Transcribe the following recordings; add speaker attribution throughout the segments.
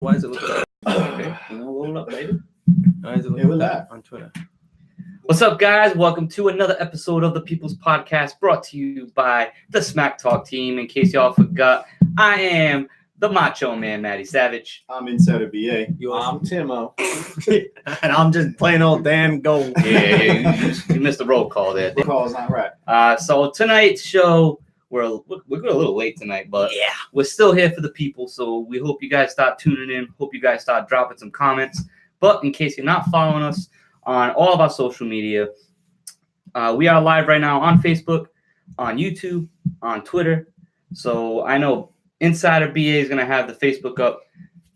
Speaker 1: Why is it looking like okay, load it up, baby. Why is it looking like that on Twitter? What's up, guys? Welcome to another episode of the People's Podcast, brought to you by the SmackTalk team. In case y'all forgot, I am the Macho Man, Matty Savage.
Speaker 2: I'm Insider BA.
Speaker 3: I'm Timo.
Speaker 1: And I'm just plain old Dan Gold. Yeah, you missed the roll call there.
Speaker 2: The call is not right.
Speaker 1: So tonight's show, we're a little late tonight, but yeah, we're still here for the people. So we hope you guys start tuning in. Hope you guys start dropping some comments. But in case you're not following us on all of our social media, we are live right now on Facebook, on YouTube, on Twitter. So I know Insider BA is going to have the Facebook up.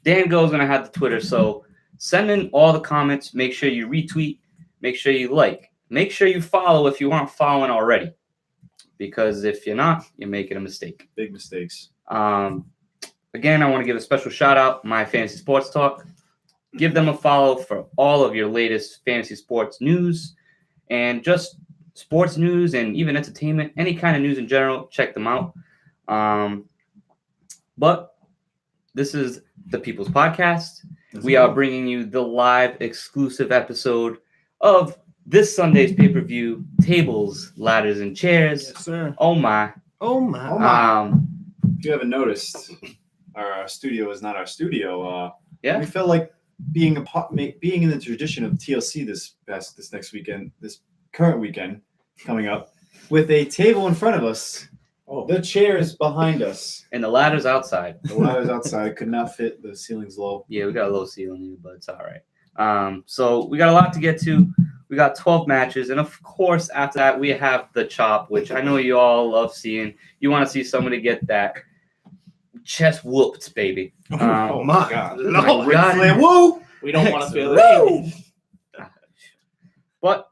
Speaker 1: Dan Go is going to have the Twitter. So send in all the comments. Make sure you retweet. Make sure you like. Make sure you follow if you aren't following already. Because if you're not, you're making a mistake.
Speaker 2: Big mistakes.
Speaker 1: Again, I want to give a special shout out, My Fantasy Sports Talk. Give them a follow for all of your latest fantasy sports news and just sports news and even entertainment, any kind of news in general. Check them out. But this is the People's Podcast. We are bringing you the live exclusive episode of this Sunday's pay-per-view, Tables, Ladders, and Chairs.
Speaker 3: Yes, sir.
Speaker 1: Oh my.
Speaker 2: If you haven't noticed, our studio is not our studio.
Speaker 1: Yeah.
Speaker 2: We felt like being in the tradition of TLC this next weekend, this current weekend coming up, with a table in front of us. Oh. The chair is behind us.
Speaker 1: And the ladder's outside.
Speaker 2: The ladder's outside. Could not fit. The ceiling's low.
Speaker 1: Yeah, we got a low ceiling here, but it's all right. So we got a lot to get to. We got 12 matches. And, of course, after that, we have the chop, which I know you all love seeing. You want to see somebody get that chest whooped, baby.
Speaker 3: Oh, my God.
Speaker 1: Oh, my God.
Speaker 2: Woo!
Speaker 3: We don't want to feel it.
Speaker 1: But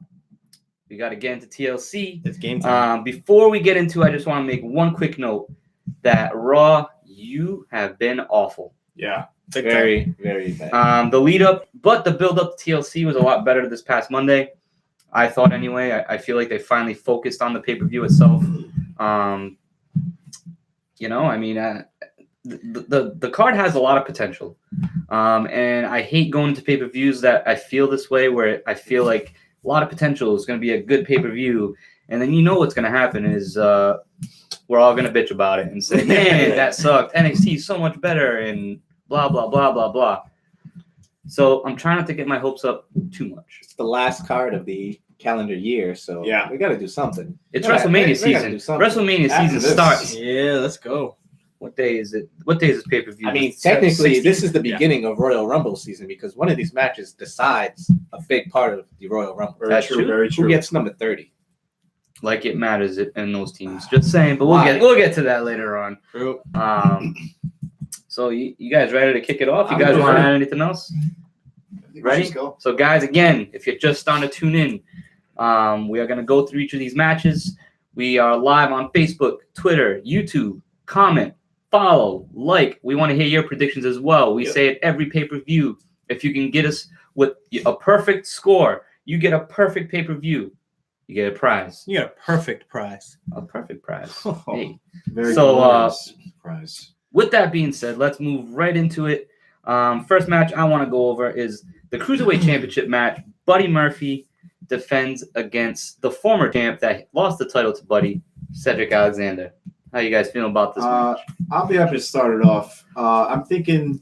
Speaker 1: we got to get into TLC.
Speaker 3: It's game time.
Speaker 1: Before we get into it, I just want to make one quick note that Raw, you have been awful.
Speaker 2: Yeah.
Speaker 3: Very, very bad.
Speaker 1: The lead up, but the build up to TLC was a lot better this past Monday. I thought anyway. I feel like they finally focused on the pay-per-view itself. The card has a lot of potential. And I hate going to pay-per-views that I feel this way, where I feel like a lot of potential is going to be a good pay-per-view. And then you know what's going to happen is we're all going to bitch about it and say, man, that sucked. NXT is so much better and blah, blah, blah, blah, blah. So I'm trying not to get my hopes up too much.
Speaker 3: It's the last card of the calendar year, so
Speaker 2: yeah,
Speaker 3: we got to do something.
Speaker 1: It's WrestleMania season. WrestleMania season starts.
Speaker 3: Yeah, let's go.
Speaker 1: What day is it? What day is this pay-per-view?
Speaker 3: I mean, technically, this is the beginning of Royal Rumble season because one of these matches decides a big part of the Royal Rumble.
Speaker 1: That's true.
Speaker 2: Very true.
Speaker 3: Who gets number 30?
Speaker 1: Like it matters in those teams. Just saying, but we'll get to that later on.
Speaker 3: True.
Speaker 1: So you guys ready to kick it off? You guys want to add anything else? Ready?
Speaker 2: Go.
Speaker 1: So guys, again, if you're just starting to tune in, we are going to go through each of these matches. We are live on Facebook, Twitter, YouTube. Comment, follow, like. We want to hear your predictions as well. We say it every pay-per-view. If you can get us with a perfect score, you get a perfect pay-per-view. You get a prize.
Speaker 3: You got a perfect prize.
Speaker 1: A perfect prize.
Speaker 3: Oh,
Speaker 1: hey.
Speaker 2: Very
Speaker 1: So,
Speaker 2: prize.
Speaker 1: With that being said, let's move right into it. First match I want to go over is the Cruiserweight Championship match. Buddy Murphy defends against the former champ that lost the title to Buddy, Cedric Alexander. How you guys feeling about this match?
Speaker 2: I'll be happy to start it off. I'm thinking,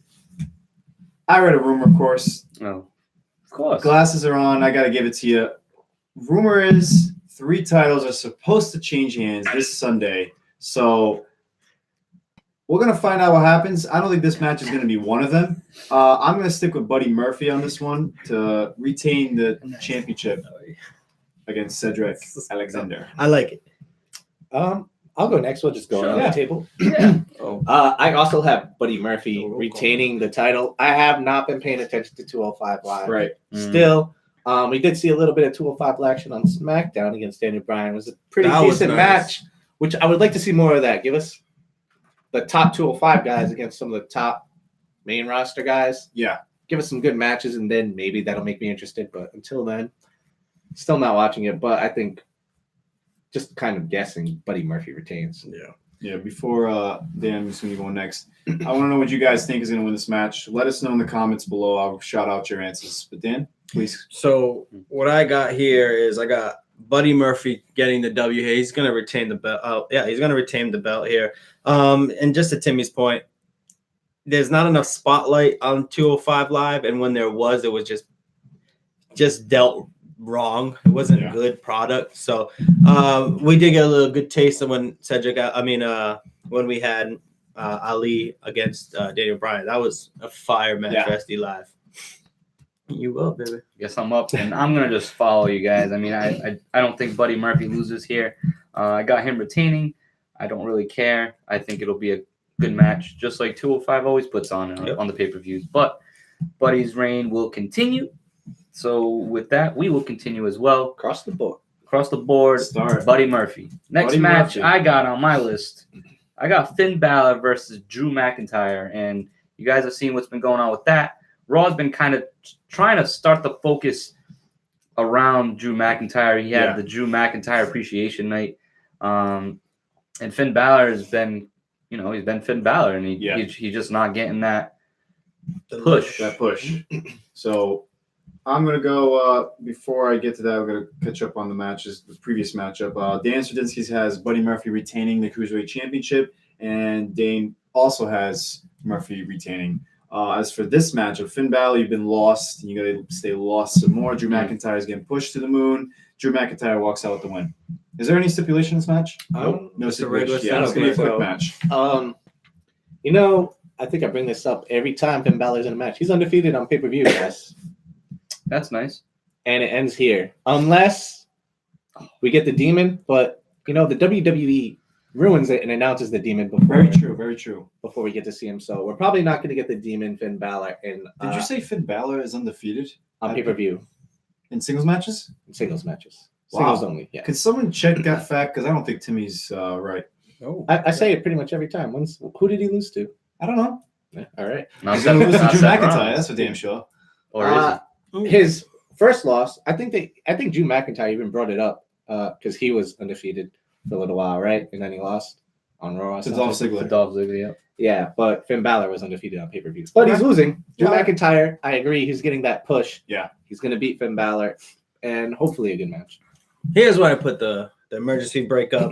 Speaker 2: I read a rumor, of course.
Speaker 1: Oh, of course.
Speaker 2: Glasses are on. I got to give it to you. Rumor is 3 titles are supposed to change hands this Sunday. So we're going to find out what happens. I don't think this match is going to be one of them. I'm going to stick with Buddy Murphy on this one to retain the championship against Cedric Alexander.
Speaker 3: I like it. I'll go next. We'll just go on the table.
Speaker 1: Yeah.
Speaker 3: I also have Buddy Murphy retaining the title. I have not been paying attention to 205 Live.
Speaker 2: Right.
Speaker 3: Still, we did see a little bit of 205 action on SmackDown against Daniel Bryan. It was a pretty decent match, which I would like to see more of that. Give us the top 205 guys against some of the top main roster guys.
Speaker 2: Yeah.
Speaker 3: Give us some good matches, and then maybe that'll make me interested. But until then, still not watching it. But I think just kind of guessing Buddy Murphy retains.
Speaker 4: Yeah.
Speaker 2: Yeah, before Dan, I'm just going to go next. I want to know what you guys think is going to win this match. Let us know in the comments below. I'll shout out your answers. But Dan, please.
Speaker 4: So what I got here is I got Buddy Murphy getting the W here. He's going to retain the belt. Oh, yeah, he's going to retain the belt here. And just to Timmy's point, there's not enough spotlight on 205 Live, and when there was, it was just dealt wrong. It wasn't a good product. So we did get a little good taste of when when we had Ali against Daniel Bryan. That was a fire match for SD Live. You up, baby?
Speaker 1: Guess I'm up, and I'm gonna just follow you guys. I mean, I don't think Buddy Murphy loses here. I got him retaining. I don't really care. I think it'll be a good match, just like 205 always puts on the pay-per-views. But Buddy's reign will continue. So with that, we will continue as well.
Speaker 3: Across the board.
Speaker 2: Start.
Speaker 1: Buddy Murphy. Next match I got on my list, I got Finn Balor versus Drew McIntyre, and you guys have seen what's been going on with that. Raw's been kind of trying to start the focus around Drew McIntyre. He had the Drew McIntyre Appreciation Night, and Finn Balor has been, he's been Finn Balor, and he's just not getting that push.
Speaker 2: So I'm going to go, before I get to that, I'm going to catch up on the matches, the previous matchup. Dan Stradinsky has Buddy Murphy retaining the Cruiserweight Championship, and Dane also has Murphy retaining. As for this matchup, Finn Balor, you've been lost, and you got to stay lost some more. Drew McIntyre is getting pushed to the moon. Drew McIntyre walks out with the win. Is there any stipulation in this match? No stipulation. Yeah, it's going to be a quick match.
Speaker 3: I think I bring this up every time Finn Balor's in a match. He's undefeated on pay-per-view, guys.
Speaker 1: That's nice.
Speaker 3: And it ends here. Unless we get the demon, but, the WWE ruins it and announces the demon before.
Speaker 2: Very true.
Speaker 3: Before we get to see him. So we're probably not going to get the demon Finn Balor. Did
Speaker 2: you say Finn Balor is undefeated?
Speaker 3: On pay-per-view.
Speaker 2: In singles matches?
Speaker 3: In singles matches.
Speaker 2: Wow.
Speaker 3: Singles only, yeah.
Speaker 2: Could someone check that fact? Because I don't think Timmy's right.
Speaker 3: Oh. I say it pretty much every time. Who did he lose to?
Speaker 2: I don't know.
Speaker 3: Yeah, all right.
Speaker 2: He's going to lose to Drew McIntyre. That's for damn sure.
Speaker 1: Or is it?
Speaker 3: His first loss, I think Drew McIntyre even brought it up because he was undefeated for a little while, right? And then he lost on Raw.
Speaker 2: To Dolph Ziggler.
Speaker 1: Yeah.
Speaker 3: Yeah, but Finn Balor was undefeated on pay-per-views. But he's losing. Drew McIntyre, I agree. He's getting that push.
Speaker 2: Yeah.
Speaker 3: He's going to beat Finn Balor, and hopefully a good match.
Speaker 4: Here's why I put the emergency breakup.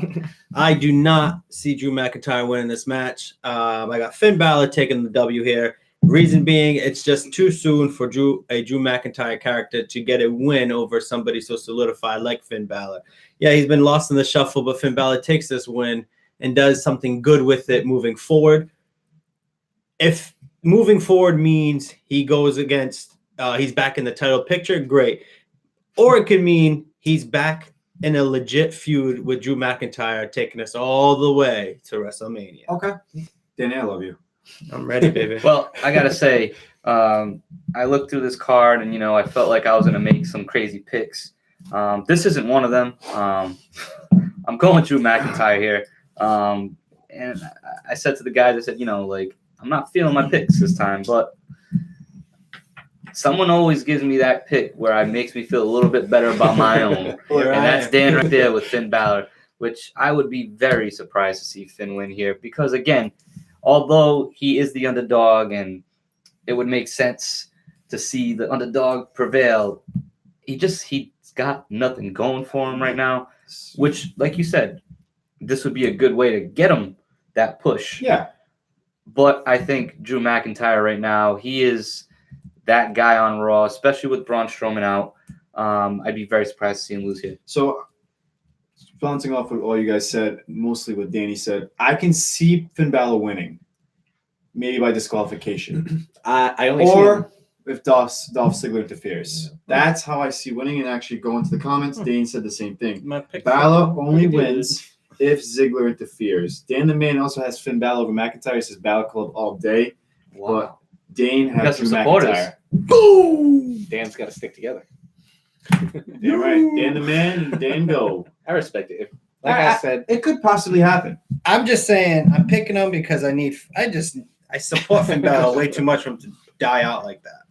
Speaker 4: I do not see Drew McIntyre winning this match. I got Finn Balor taking the W here. Reason being, it's just too soon for Drew McIntyre character to get a win over somebody so solidified like Finn Balor. Yeah, he's been lost in the shuffle, but Finn Balor takes this win and does something good with it moving forward. If moving forward means he goes against, he's back in the title picture, great. Or it could mean he's back in a legit feud with Drew McIntyre, taking us all the way to WrestleMania.
Speaker 2: Okay. Danny, I love you.
Speaker 4: I'm ready, baby.
Speaker 1: Well, I got to say, I looked through this card and, I felt like I was going to make some crazy picks. This isn't one of them. I'm going Drew McIntyre here. And I said to the guys, I said, I'm not feeling my picks this time, but someone always gives me that pick where it makes me feel a little bit better about my own. And that's Dan right there with Finn Balor, which I would be very surprised to see Finn win here because, again, although he is the underdog and it would make sense to see the underdog prevail, he's got nothing going for him right now, which, like you said, this would be a good way to get him that push.
Speaker 2: Yeah.
Speaker 1: But I think Drew McIntyre right now, he is that guy on Raw, especially with Braun Strowman out. I'd be very surprised to see him lose here.
Speaker 2: So, bouncing off what all you guys said, mostly what Danny said, I can see Finn Balor winning, maybe by disqualification.
Speaker 3: I only
Speaker 2: or if Dolph Ziggler interferes. That's how I see winning. And actually, go into the comments. Dane said the same thing. Balor only wins if Ziggler interferes. Dan the Man also has Finn Balor over McIntyre. He says Balor Club all day.
Speaker 1: Wow.
Speaker 2: But Dane has Drew McIntyre.
Speaker 3: Boom! Dan's got to stick together.
Speaker 2: Damn right. Dan the Man and Dan go.
Speaker 3: I respect it. Like I said,
Speaker 2: it could possibly happen.
Speaker 4: I'm just saying, I'm picking him because I support Finn Balor way too much for him to die out like that.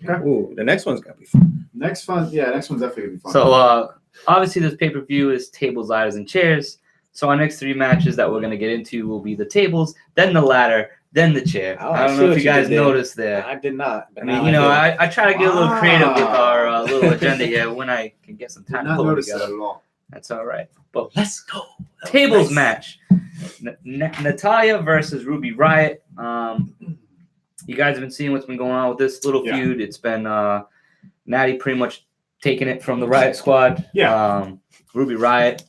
Speaker 4: Okay. Ooh, the next one's gonna be fun.
Speaker 2: Next one's definitely gonna be fun.
Speaker 1: So obviously this pay-per-view is tables, ladders, and chairs. So our next 3 matches that we're gonna get into will be the tables, then the ladder, then the chair.
Speaker 3: Oh,
Speaker 1: I don't
Speaker 3: see
Speaker 1: know
Speaker 3: what
Speaker 1: if you
Speaker 3: you
Speaker 1: guys
Speaker 3: did there.
Speaker 1: noticed there.
Speaker 3: I did not.
Speaker 1: I mean, you know, I try to get a little creative with our
Speaker 2: Wow.
Speaker 1: little agenda here when I can get some
Speaker 2: Did
Speaker 1: time to
Speaker 2: not
Speaker 1: pull it
Speaker 2: notice that
Speaker 1: together.
Speaker 2: at all.
Speaker 1: That's all right. But
Speaker 4: Let's go.
Speaker 1: tables
Speaker 4: Nice.
Speaker 1: match. Natalia versus Ruby Riott. You guys have been seeing what's been going on with this little
Speaker 2: Yeah.
Speaker 1: feud. It's been Natty pretty much taking it from the Riott Squad.
Speaker 2: Yeah.
Speaker 1: Ruby Riott.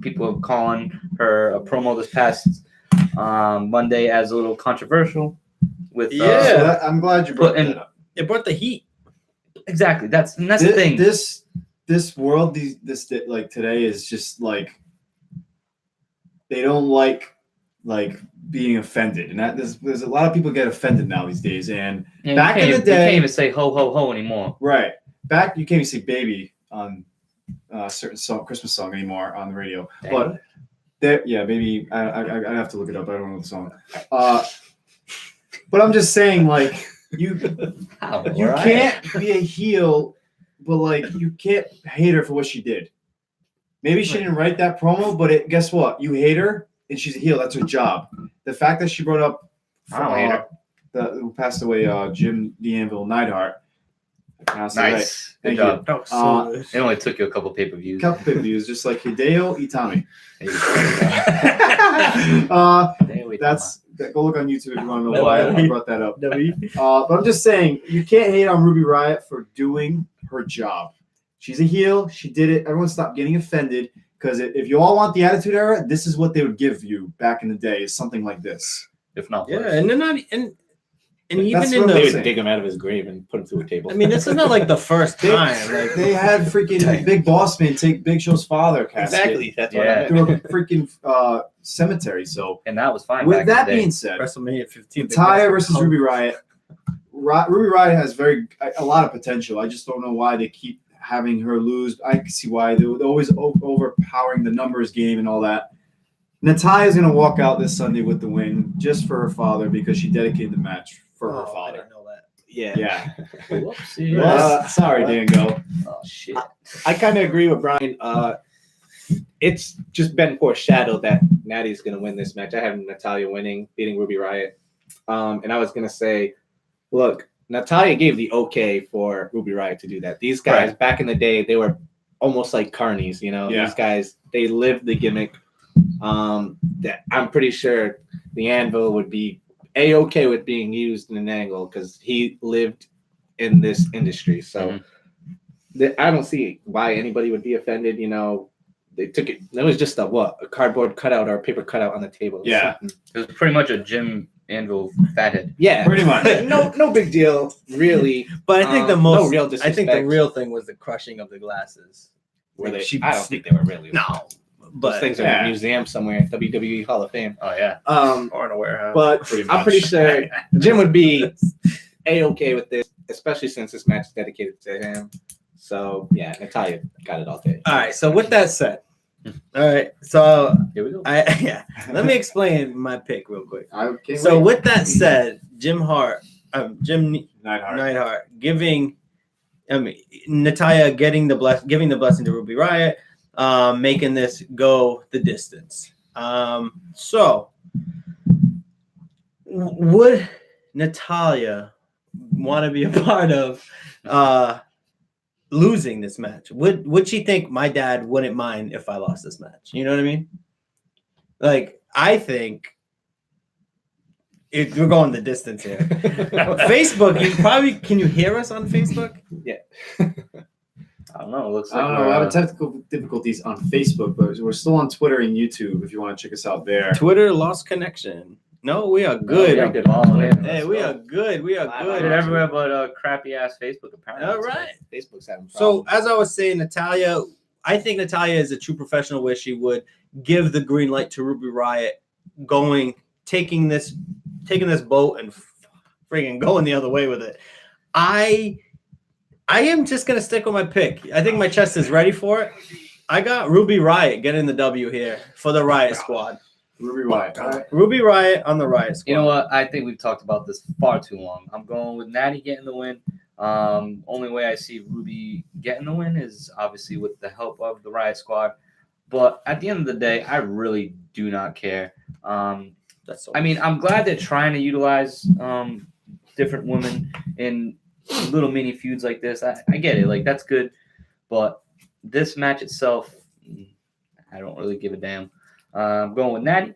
Speaker 1: People are calling her a promo this past Monday as a little controversial. With
Speaker 4: Yeah.
Speaker 2: So I'm glad you brought that up.
Speaker 4: It brought the heat.
Speaker 1: exactly. That's the thing.
Speaker 2: This world, this like today is just like they don't like being offended, and that there's a lot of people get offended now these days. And
Speaker 1: Yeah,
Speaker 2: back in the
Speaker 1: you
Speaker 2: day,
Speaker 1: can't even say ho ho ho anymore.
Speaker 2: right back, you can't even say baby on a certain Christmas song anymore on the radio.
Speaker 1: Dang.
Speaker 2: But there, yeah, baby, I have to look it up. I don't know the song. But I'm just saying, like you can't be a heel, but like you can't hate her for what she did. Maybe she didn't write that promo, but guess what? You hate her, and she's a heel. That's her job. The fact that she brought up
Speaker 1: I don't hate her.
Speaker 2: who passed away, Jim the Anvil Neidhart. I pronounced it right.
Speaker 1: Nice. Good
Speaker 2: Thank
Speaker 1: job.
Speaker 4: That was so good.
Speaker 1: It only took you a couple pay-per-views.
Speaker 2: Couple pay-per-views, just like Hideo Itami. Go look on YouTube if you want to know why I brought that up. But I'm just saying, you can't hate on Ruby Riott for doing her job. She's a heel. She did it. Everyone stop getting offended, because if you all want the Attitude Era, this is what they would give you back in the day, is something like this.
Speaker 1: If not
Speaker 4: Yeah,
Speaker 1: worse.
Speaker 4: and they're not and even
Speaker 2: That's
Speaker 4: in
Speaker 2: what
Speaker 3: They
Speaker 2: I'm
Speaker 4: the.
Speaker 3: would
Speaker 2: saying.
Speaker 3: dig him out of his grave and put him through a table.
Speaker 4: I mean, this is not like the first time. Like,
Speaker 2: They had freaking Big Boss Man take Big Show's father casket
Speaker 3: exactly. That's what
Speaker 1: Yeah.
Speaker 3: I meant.
Speaker 2: through a freaking cemetery. So
Speaker 1: And that was fine.
Speaker 2: with
Speaker 1: back
Speaker 2: that
Speaker 1: in the day.
Speaker 2: being said,
Speaker 4: WrestleMania 15.
Speaker 2: Natalia versus Ruby Riott. Ruby Riott has a lot of potential. I just don't know why they keep having her lose. I can see why. They're always overpowering the numbers game and all that. Natalia's going to walk out this Sunday with the win just for her father, because she dedicated the match for her
Speaker 4: I
Speaker 2: father.
Speaker 4: didn't know that.
Speaker 3: Yeah.
Speaker 2: Yeah.
Speaker 1: Whoopsie.
Speaker 2: Sorry, Dango.
Speaker 1: Oh shit.
Speaker 3: I kind of agree with Brian. It's just been foreshadowed that Natty's going to win this match. I have Natalia winning, beating Ruby Riott. And I was going to say, look, Natalia gave the okay for Ruby Riott to do that. These guys, back in the day, they were almost like carnies, you know?
Speaker 2: Yeah.
Speaker 3: These guys, they lived the gimmick. That I'm pretty sure the Anvil would be A-okay with being used in an angle, because he lived in this industry. So I don't see why anybody would be offended. You know, they took it. That was just a cardboard cutout or a paper cutout on the table.
Speaker 2: Yeah.
Speaker 1: It was pretty much a Jim Anvil fathead.
Speaker 3: Yeah.
Speaker 2: Pretty much.
Speaker 3: No big deal, really.
Speaker 4: But I think the
Speaker 3: no
Speaker 4: most.
Speaker 3: real
Speaker 4: I think
Speaker 3: disrespect.
Speaker 4: the real thing was the crushing of the glasses.
Speaker 3: Were they?
Speaker 4: She-
Speaker 3: I don't think they were really.
Speaker 4: No,
Speaker 3: Those
Speaker 4: but
Speaker 3: things are in a museum somewhere. WWE Hall of Fame.
Speaker 1: Oh yeah.
Speaker 4: or in a warehouse.
Speaker 3: But
Speaker 2: Pretty
Speaker 3: I'm
Speaker 2: much.
Speaker 3: pretty sure Jim would be A-okay with this, especially since this match is dedicated to him. So yeah, Natalia got it all day.
Speaker 4: All right. So with that said, all right. So
Speaker 1: Here we go.
Speaker 4: let me explain my pick real quick.
Speaker 2: I can't
Speaker 4: So
Speaker 2: wait.
Speaker 4: with that said, Jim
Speaker 2: Neidhart.
Speaker 4: Neidhart Natalia giving the blessing to Ruby Riott, making this go the distance. So would Natalia want to be a part of losing this match? Would she think my dad wouldn't mind if I lost this match? You know what I mean? Like, I think we're going the distance here. Facebook, can you hear us on Facebook?
Speaker 1: I don't know. It looks
Speaker 2: I
Speaker 1: like
Speaker 2: don't know. We're having technical difficulties on Facebook, but we're still on Twitter and YouTube if you want to check us out there.
Speaker 4: Twitter lost connection. No, we are good.
Speaker 1: Yeah, good ball in.
Speaker 4: Hey, we are good. We are
Speaker 1: Good
Speaker 4: good.
Speaker 1: everywhere but crappy ass Facebook apparently.
Speaker 4: All right.
Speaker 3: Facebook's having
Speaker 4: So
Speaker 3: problems.
Speaker 4: as I was saying, Natalia, I think Natalia is a true professional where she would give the green light to Ruby Riott, taking this boat and freaking going the other way with it. I am just gonna stick with my pick. I think my chest is ready for it. I got Ruby Riott getting the W here for the Riott Squad.
Speaker 2: Ruby Riott. All right.
Speaker 4: Ruby Riott on the Riott Squad.
Speaker 1: You know what? I think we've talked about this far too long. I'm going with Natty getting the win. Only way I see Ruby getting the win is obviously with the help of the Riott Squad. But at the end of the day, I really do not care.
Speaker 4: That's so
Speaker 1: I mean, I'm glad they're trying to utilize different women in little mini feuds like this. I get it. Like, that's good. But this match itself, I don't really give a damn. I'm going with Natty.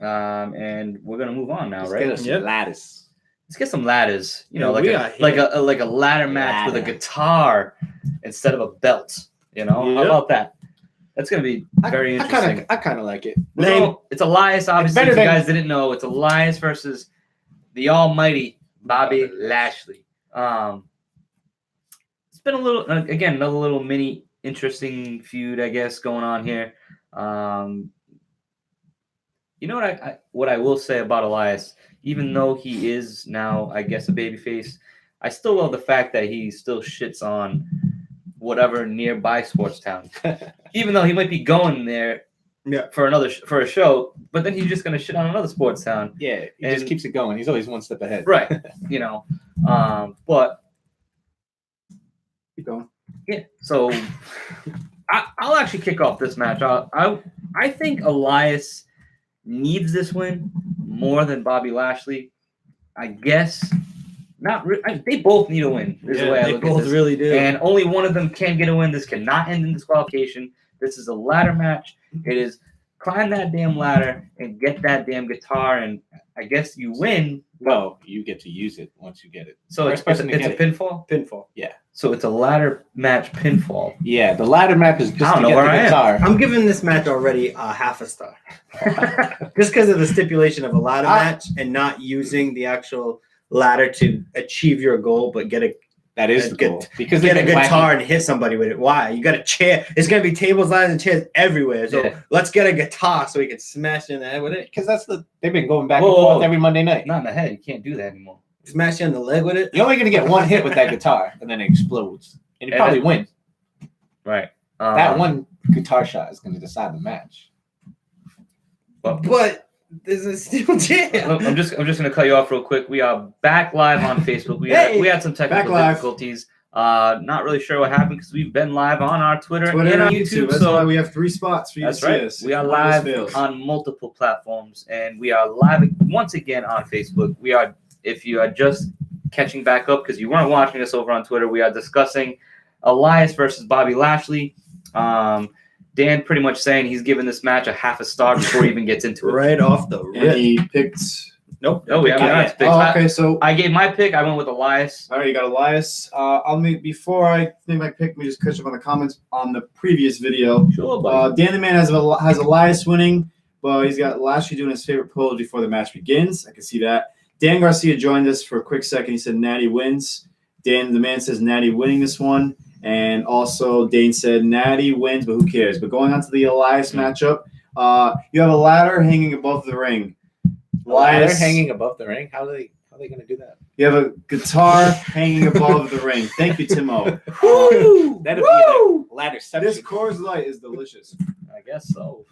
Speaker 1: And we're going to move on now,
Speaker 3: Let's
Speaker 1: right?
Speaker 3: get us some ladders.
Speaker 1: Let's get some ladders. You know,
Speaker 4: Yeah,
Speaker 1: like a ladder match with a guitar instead of a belt. You know, how about that? That's going to be very interesting.
Speaker 3: I kind of like it.
Speaker 1: Well, it's Elias, obviously. If you
Speaker 3: than-
Speaker 1: guys didn't know, it's Elias versus the almighty Bobby Lashley. It's been a little, again, another little mini interesting feud, I guess, going on here. You know what I will say about Elias, even though he is now, I guess, a babyface, I still love the fact that he still shits on whatever nearby sports town. Even though he might be going there for a show, but then he's just gonna shit on another sports town.
Speaker 3: Yeah, he just keeps it going. He's always one step ahead.
Speaker 1: Right. You know. But
Speaker 2: Keep going.
Speaker 1: yeah, so I'll actually kick off this match. I think Elias needs this win more than Bobby Lashley. I guess not. They both need a win. Is the way I look at this.
Speaker 4: really do.
Speaker 1: And only one of them can get a win. This cannot end in disqualification. This is a ladder match. It is climb that damn ladder and get that damn guitar, and I guess you win.
Speaker 3: No, you get to use it once you get it.
Speaker 1: So it's a pinfall.
Speaker 4: Pinfall.
Speaker 3: Yeah.
Speaker 1: So it's a ladder match pinfall.
Speaker 3: Yeah, the ladder match is just
Speaker 1: I don't
Speaker 3: to
Speaker 1: know
Speaker 3: get
Speaker 1: where
Speaker 3: the
Speaker 1: I am.
Speaker 3: guitar.
Speaker 4: I'm giving this match already a half a star. Just because of the stipulation of a ladder match and not using the actual ladder to achieve your goal, but get a
Speaker 3: That is the goal. Because
Speaker 4: get a
Speaker 3: they get
Speaker 4: guitar
Speaker 3: wacky.
Speaker 4: and hit somebody with it. Why? You got a chair. It's gonna be tables, ladders, and chairs everywhere. So let's get a guitar so we can smash in the head with it.
Speaker 3: Because they've been going back and forth every Monday night.
Speaker 1: Not in the head. You can't do that anymore.
Speaker 4: Smash you in the leg with it.
Speaker 3: You're only gonna get one hit with that guitar, and then it explodes, and you probably win.
Speaker 1: Right.
Speaker 3: That one guitar shot is gonna decide the match.
Speaker 4: But there's a steel chair.
Speaker 1: I'm just gonna cut you off real quick. We are back live on Facebook. We had some technical difficulties. Not really sure what happened because we've been live on our Twitter and on YouTube.
Speaker 2: That's why we have 3 spots for you to see us.
Speaker 1: We are live on multiple platforms, and we are live once again on Facebook. If you are just catching back up because you weren't watching us over on Twitter, we are discussing Elias versus Bobby Lashley. Dan pretty much saying he's giving this match a half a star before he even gets into it.
Speaker 4: Right off the rip.
Speaker 2: And he picked.
Speaker 1: Nope. No, we haven't picked.
Speaker 2: Oh, okay. So
Speaker 1: I gave my pick. I went with Elias.
Speaker 2: all right, you got Elias. Before I think my pick, let me just catch up on the comments on the previous video.
Speaker 1: Sure, buddy.
Speaker 2: Dan the Man has Elias winning, but he's got Lashley doing his favorite pose before the match begins. I can see that. Dan Garcia joined us for a quick second. He said Natty wins. Dan the Man says Natty winning this one. And also Dane said Natty wins, but who cares? But going on to the Elias matchup, you have a ladder hanging above the ring.
Speaker 3: Ladder hanging above the ring? How are they gonna do that?
Speaker 2: You have a guitar hanging above the ring. Thank you, Timo.
Speaker 3: That'd be like ladder section.
Speaker 2: This Coors Light is delicious.
Speaker 1: I guess so.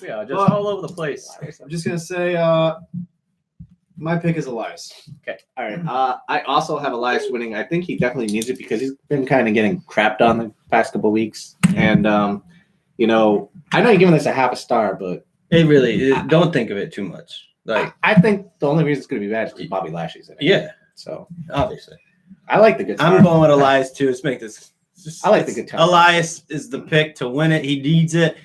Speaker 1: Yeah, just all over the place.
Speaker 2: I'm just gonna say my pick is Elias.
Speaker 1: Okay.
Speaker 3: All right. I also have Elias winning. I think he definitely needs it because he's been kind of getting crapped on the past couple weeks. And I know you're giving this a half a star, but
Speaker 4: don't think of it too much. Like
Speaker 3: I think the only reason it's going to be bad is because Bobby Lashley's in it.
Speaker 4: Yeah.
Speaker 3: So
Speaker 4: obviously,
Speaker 3: I like the guitar.
Speaker 4: I'm going with Elias too. Let's make this.
Speaker 3: I like the guitar.
Speaker 4: Elias is the pick to win it. He needs it.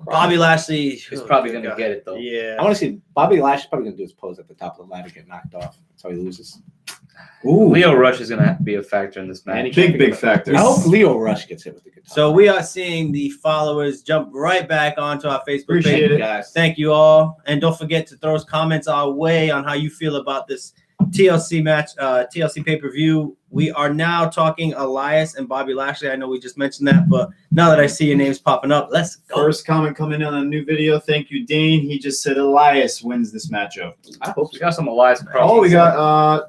Speaker 4: Bobby Lashley
Speaker 1: He's probably going to get it, though.
Speaker 4: Yeah.
Speaker 3: I want to see Bobby Lashley probably going to do his pose at the top of the ladder, get knocked off. That's how he loses.
Speaker 2: Ooh,
Speaker 1: Leo Rush is going to be a factor in this match.
Speaker 2: big factor.
Speaker 3: I hope Leo Rush gets hit with the guitar.
Speaker 4: So we are seeing the followers jump right back onto our Facebook
Speaker 2: Appreciate
Speaker 4: page.
Speaker 2: it.
Speaker 3: guys.
Speaker 4: Thank you all. And don't forget to throw us comments our way on how you feel about this TLC match, TLC pay-per-view. We are now talking Elias and Bobby Lashley. I know we just mentioned that, but now that I see your names popping up, let's go.
Speaker 2: First comment coming in on a new video. Thank you, Dane. He just said Elias wins this matchup.
Speaker 1: I hope we got some Elias.
Speaker 2: Oh, we got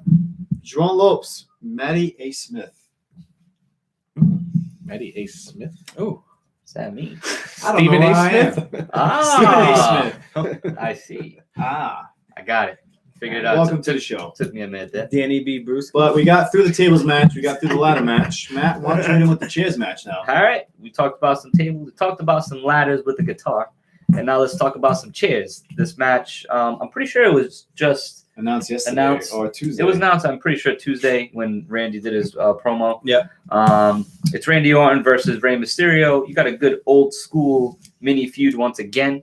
Speaker 2: Jerome Lopes, Matty A. Smith.
Speaker 3: Matty A. Smith.
Speaker 4: Oh,
Speaker 1: What's that mean?
Speaker 2: I don't know
Speaker 3: Stephen
Speaker 2: who I
Speaker 3: A.
Speaker 2: am.
Speaker 3: Smith.
Speaker 1: Ah,
Speaker 2: Stephen A. Smith.
Speaker 1: I see.
Speaker 2: Ah.
Speaker 1: I got it. Figured it out.
Speaker 2: Welcome to the show.
Speaker 1: Took me a minute there.
Speaker 4: Danny B. Bruce.
Speaker 2: But we got through the tables match. We got through the ladder match. Matt, why don't you hit him with the chairs match now?
Speaker 1: All right. We talked about some tables. We talked about some ladders with the guitar. And now let's talk about some chairs. This match, I'm pretty sure it was just
Speaker 2: Announced yesterday or Tuesday.
Speaker 1: It was announced, I'm pretty sure, Tuesday when Randy did his promo.
Speaker 4: Yeah.
Speaker 1: It's Randy Orton versus Rey Mysterio. You got a good old school mini feud once again,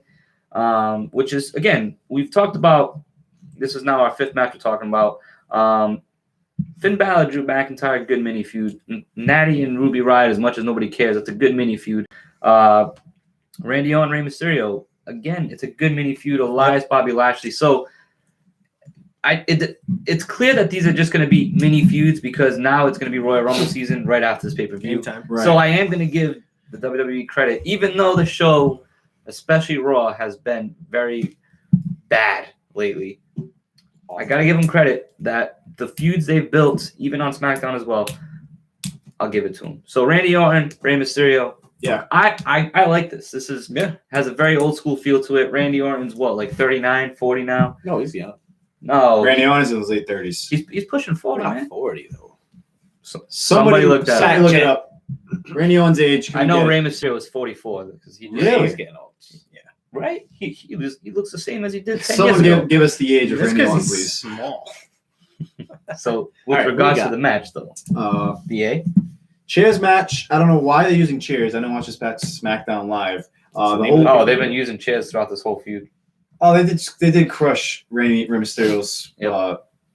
Speaker 1: which is, again, we've talked about. This is now our 5th match we're talking about. Finn Balor, Drew McIntyre, good mini feud. Natty and Ruby Riott, as much as nobody cares, it's a good mini feud. Randy Orton, Rey Mysterio, again, it's a good mini feud. Elias, Bobby Lashley. So it's clear that these are just going to be mini feuds because now it's going to be Royal Rumble season right after this pay-per-view.
Speaker 4: Time.
Speaker 2: Right.
Speaker 1: So I am going to give the WWE credit, even though the show, especially Raw, has been very bad lately. I got to give them credit that the feuds they've built, even on SmackDown as well, I'll give it to them. So Randy Orton, Rey Mysterio.
Speaker 2: Yeah.
Speaker 1: I like this. This has a very old school feel to it. Randy Orton's what, like 39, 40 now?
Speaker 3: No, he's young.
Speaker 1: No.
Speaker 2: Randy Orton's in his late 30s.
Speaker 1: He's pushing 40,
Speaker 3: Not
Speaker 1: man.
Speaker 3: 40 though.
Speaker 1: Somebody looked at
Speaker 2: somebody
Speaker 1: it.
Speaker 2: look it up. Randy Orton's age.
Speaker 1: I know Rey Mysterio was 44 because he
Speaker 2: Really?
Speaker 3: He's getting old. Yeah.
Speaker 1: right. He looks the same as he did 10 years
Speaker 2: Someone
Speaker 1: ago.
Speaker 2: give us the age of
Speaker 4: That's
Speaker 2: Randy Orton,
Speaker 4: because he's
Speaker 2: please.
Speaker 4: small.
Speaker 1: So with
Speaker 3: All right,
Speaker 1: regards
Speaker 3: who we
Speaker 1: to the match, though, BA.
Speaker 2: Chairs match. I don't know why they're using chairs. I didn't watch this match SmackDown Live.
Speaker 1: They've been using chairs throughout this whole feud.
Speaker 2: Oh, they did crush Rey Mysterio's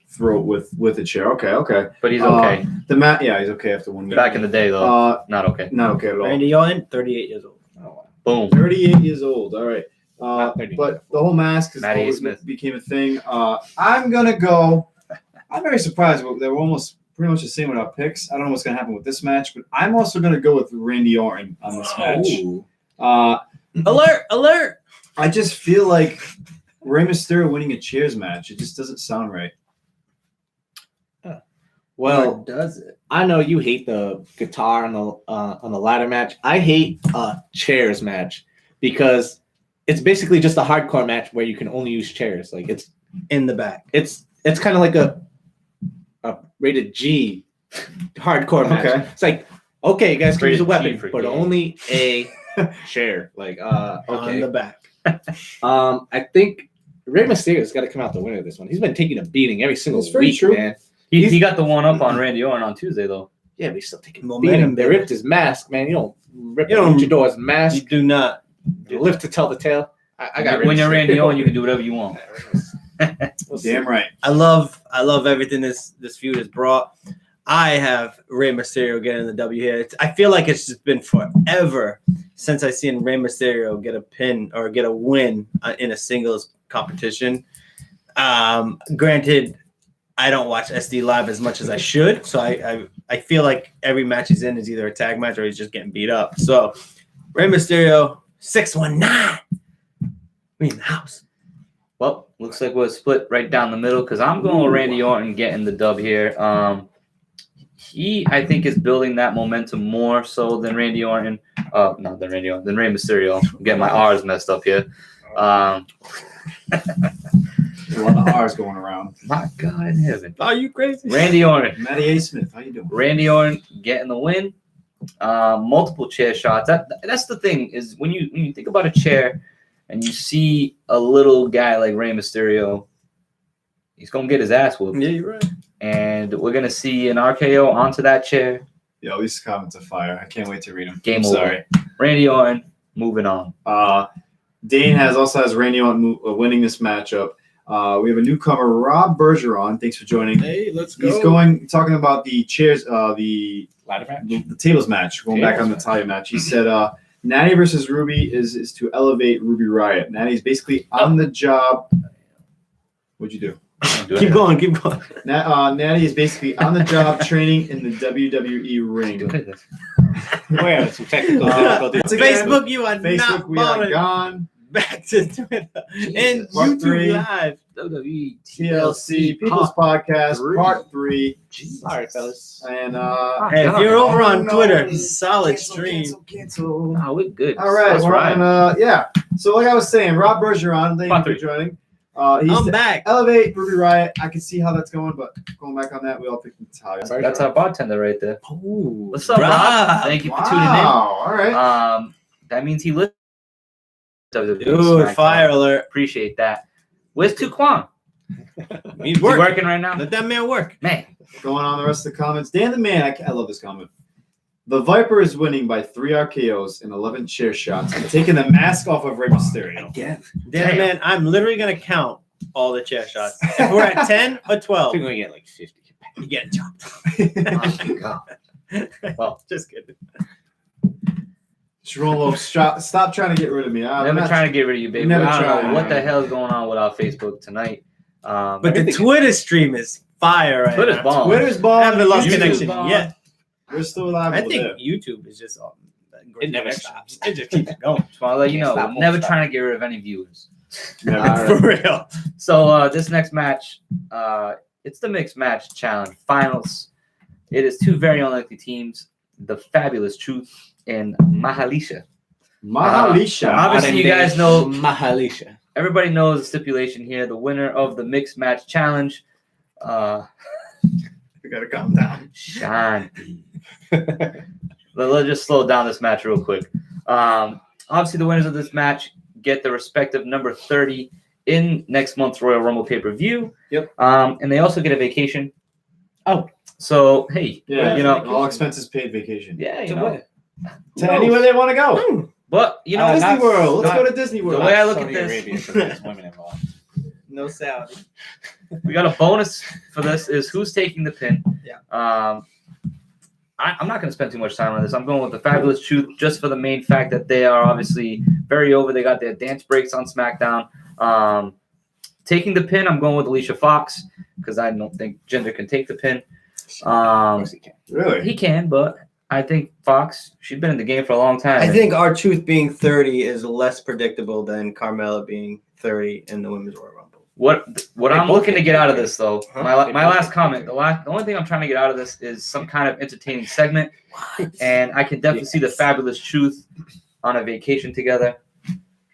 Speaker 2: throat with a chair. Okay.
Speaker 1: But he's okay.
Speaker 2: The mat, yeah, he's okay after 1 week.
Speaker 1: Back in the day, though, not okay.
Speaker 2: Not okay at all.
Speaker 4: Randy Orton, 38 years old.
Speaker 3: Oh,
Speaker 1: Boom.
Speaker 2: 38 years old. All right.
Speaker 3: Not 39.
Speaker 2: But the whole mask
Speaker 1: Matty
Speaker 2: always
Speaker 1: Smith.
Speaker 2: became a thing. I'm gonna go. I'm very surprised. They were almost pretty much the same with our picks. I don't know what's gonna happen with this match, but I'm also gonna go with Randy Orton on this match.
Speaker 4: Alert!
Speaker 2: I just feel like Rey Mysterio winning a chairs match. It just doesn't sound right.
Speaker 3: Well,
Speaker 4: does it?
Speaker 3: I know you hate the guitar on the ladder match. I hate a chairs match because it's basically just a hardcore match where you can only use chairs. Like it's
Speaker 4: In the back.
Speaker 3: it's kind of like a rated G hardcore match.
Speaker 2: Okay.
Speaker 3: It's like, okay, you guys can use a
Speaker 1: Rated G
Speaker 3: weapon,
Speaker 1: for
Speaker 3: but
Speaker 1: gay.
Speaker 3: only a chair. Like
Speaker 4: On
Speaker 3: okay.
Speaker 4: the back.
Speaker 3: I think Rey Mysterio's got to come out the winner of this one. He's been taking a beating every single
Speaker 2: That's very
Speaker 3: week,
Speaker 2: true.
Speaker 3: man.
Speaker 1: He got the one up on Randy Orton on Tuesday, though.
Speaker 3: Yeah, but he's still taking a
Speaker 4: Momentum,
Speaker 3: beating. They
Speaker 4: baby.
Speaker 3: ripped his mask, man. You don't rip
Speaker 4: You don't-
Speaker 3: Luchador's mask.
Speaker 4: You do not.
Speaker 3: You live to tell the tale. I got
Speaker 1: When you're
Speaker 3: Rey
Speaker 1: Randy
Speaker 3: Mysterio.
Speaker 1: Orton, you can do whatever you want.
Speaker 3: We'll see.
Speaker 2: Damn right.
Speaker 4: I love everything this feud has brought. I have Rey Mysterio getting the W here. I feel like it's just been forever since I seen Rey Mysterio get a pin or get a win in a singles competition. Granted, I don't watch SD Live as much as I should, so I feel like every match he's in is either a tag match or he's just getting beat up. So Rey Mysterio, 619. We in the house.
Speaker 1: Well, looks like we're split right down the middle because I'm going with Randy Orton getting the dub here. He, I think, is building that momentum more so than Randy Orton. Not than Randy Orton, than Rey Mysterio. I'm getting my R's messed up here.
Speaker 2: There's a lot of R's going around.
Speaker 1: My God in heaven.
Speaker 4: Are you crazy?
Speaker 1: Randy Orton.
Speaker 2: Matty A. Smith, how you doing?
Speaker 1: Randy Orton getting the win. Multiple chair shots. That's the thing is when you think about a chair and you see a little guy like Rey Mysterio, he's gonna get his ass whooped.
Speaker 4: Yeah, you're right.
Speaker 1: And we're gonna see an RKO onto that chair.
Speaker 2: Yo, these comments are fire. I can't wait to read them.
Speaker 1: Game
Speaker 2: I'm
Speaker 1: over.
Speaker 2: sorry.
Speaker 1: Randy Orton moving on.
Speaker 2: Dane also has Randy Orton winning this matchup. We have a newcomer, Rob Bergeron. Thanks for joining.
Speaker 4: Hey, let's go.
Speaker 2: He's talking about the chairs, the
Speaker 3: Ladder match.
Speaker 2: tables match, going back on the
Speaker 3: Tables
Speaker 2: Talia match. He said Natty versus Ruby is to elevate Ruby Riott. Natty's basically on the job. What'd you do?
Speaker 4: Keep going.
Speaker 2: Natty is basically on the job training in the WWE ring.
Speaker 3: Where some technical difficulties.
Speaker 2: Once again,
Speaker 4: Facebook, you are
Speaker 2: Facebook,
Speaker 4: not
Speaker 2: we are
Speaker 4: balling.
Speaker 2: gone.
Speaker 4: Back to Twitter and
Speaker 2: Part
Speaker 4: YouTube
Speaker 2: 3.
Speaker 4: Live.
Speaker 1: WWE
Speaker 2: TLC People's Podcast,
Speaker 1: three.
Speaker 2: Part 3.
Speaker 3: Sorry, fellas.
Speaker 2: And
Speaker 4: Hey, if you're over on
Speaker 2: no.
Speaker 4: Twitter, solid stream.
Speaker 2: Cancel.
Speaker 1: Oh, we're good.
Speaker 2: All right,
Speaker 1: That's
Speaker 2: we're
Speaker 1: right.
Speaker 2: on, yeah. So like I was saying, Rob Bergeron, thank
Speaker 1: Part
Speaker 2: you for
Speaker 1: three.
Speaker 2: joining. He's
Speaker 4: I'm back.
Speaker 2: Elevate Ruby Riot. I can see how that's going, but going back on that, we all picked Natalia.
Speaker 1: That's our bartender right there.
Speaker 4: Ooh,
Speaker 1: What's up, Rob? Thank you for tuning in.
Speaker 2: All right.
Speaker 1: That means he listens to WWE
Speaker 4: Dude,
Speaker 1: SmackDown.
Speaker 4: fire alert.
Speaker 1: Appreciate that. Where's Tuquan?
Speaker 4: He's
Speaker 1: Is he working right now?
Speaker 4: Let that man work.
Speaker 1: Man.
Speaker 2: Going on the rest of the comments. Dan the Man, I love this comment. The Viper is winning by 3 RKOs and 11 chair shots and taking the mask off of Rey Mysterio.
Speaker 3: Again.
Speaker 4: Damn, man, I'm literally going to count all the chair shots. If we're at 10 or 12,
Speaker 3: We're going to get like 50.
Speaker 4: you get chopped.
Speaker 1: Oh, God.
Speaker 4: Well, just kidding.
Speaker 2: Strollo, stop trying to get rid of me. I'm
Speaker 1: Never
Speaker 2: not
Speaker 1: trying to get rid of you, baby.
Speaker 2: Never
Speaker 1: I don't know
Speaker 2: trying.
Speaker 1: what the hell is going on with our Facebook tonight.
Speaker 4: But the Twitter stream is fire right
Speaker 1: Twitter's
Speaker 4: now.
Speaker 1: bomb.
Speaker 2: Twitter's
Speaker 4: I
Speaker 2: bomb.
Speaker 4: haven't lost
Speaker 2: YouTube's
Speaker 4: connection
Speaker 2: bomb.
Speaker 4: yet.
Speaker 2: We're still alive
Speaker 4: I
Speaker 2: over
Speaker 4: think
Speaker 2: there.
Speaker 4: YouTube is just
Speaker 3: It never
Speaker 4: connection.
Speaker 3: stops.
Speaker 4: It just keeps going.
Speaker 1: So I'll let you know.
Speaker 3: Stop,
Speaker 1: Never
Speaker 3: stop.
Speaker 1: trying to get rid of any viewers.
Speaker 2: Never.
Speaker 1: All
Speaker 4: For
Speaker 1: right.
Speaker 4: real.
Speaker 1: So this next match, it's the mixed match challenge finals. It is two very unlikely teams, the Fabulous Truth and Mahalisha.
Speaker 2: Mahalisha.
Speaker 1: Obviously, you guys know.
Speaker 3: Mahalisha.
Speaker 1: Everybody knows the stipulation here. The winner of the mixed match challenge,
Speaker 4: We gotta calm down.
Speaker 1: Shanti. Let's just slow down this match real quick. Obviously, the winners of this match get the respective number 30 in next month's Royal Rumble pay-per-view.
Speaker 3: Yep.
Speaker 1: And they also get a vacation.
Speaker 3: Oh.
Speaker 1: So, hey,
Speaker 2: Yeah,
Speaker 1: you know,
Speaker 2: all expenses paid vacation.
Speaker 1: yeah, you
Speaker 3: To
Speaker 1: know.
Speaker 3: where?
Speaker 2: To anywhere they want to go.
Speaker 1: But, you know,
Speaker 2: Disney
Speaker 3: not-
Speaker 2: World. Let's
Speaker 1: not-
Speaker 2: go to Disney World.
Speaker 1: the way I look
Speaker 3: Saudi
Speaker 1: at this-
Speaker 3: Arabia, 'cause there's women involved.
Speaker 4: No Saudi.
Speaker 1: we got a bonus for this is who's taking the pin.
Speaker 4: Yeah.
Speaker 1: I'm not going to spend too much time on this. I'm going with the Fabulous Truth just for the main fact that they are obviously very over. They got their dance breaks on SmackDown. Taking the pin, I'm going with Alicia Fox because I don't think Jinder can take the pin.
Speaker 3: Of course he can.
Speaker 2: Really?
Speaker 1: He can, but I think Fox, she's been in the game for a long time.
Speaker 4: I think our truth being 30 is less predictable than Carmella being 30 in the Women's Royal Rumble.
Speaker 1: What
Speaker 3: They
Speaker 1: I'm
Speaker 3: both
Speaker 1: looking to
Speaker 3: get
Speaker 1: get out of
Speaker 3: third.
Speaker 1: this though,
Speaker 4: Huh?
Speaker 1: my
Speaker 3: They
Speaker 1: last
Speaker 3: both
Speaker 1: comment,
Speaker 3: get
Speaker 1: the only thing I'm trying to get out of this is some kind of entertaining segment, and I can definitely see the Fabulous Truth on a vacation together,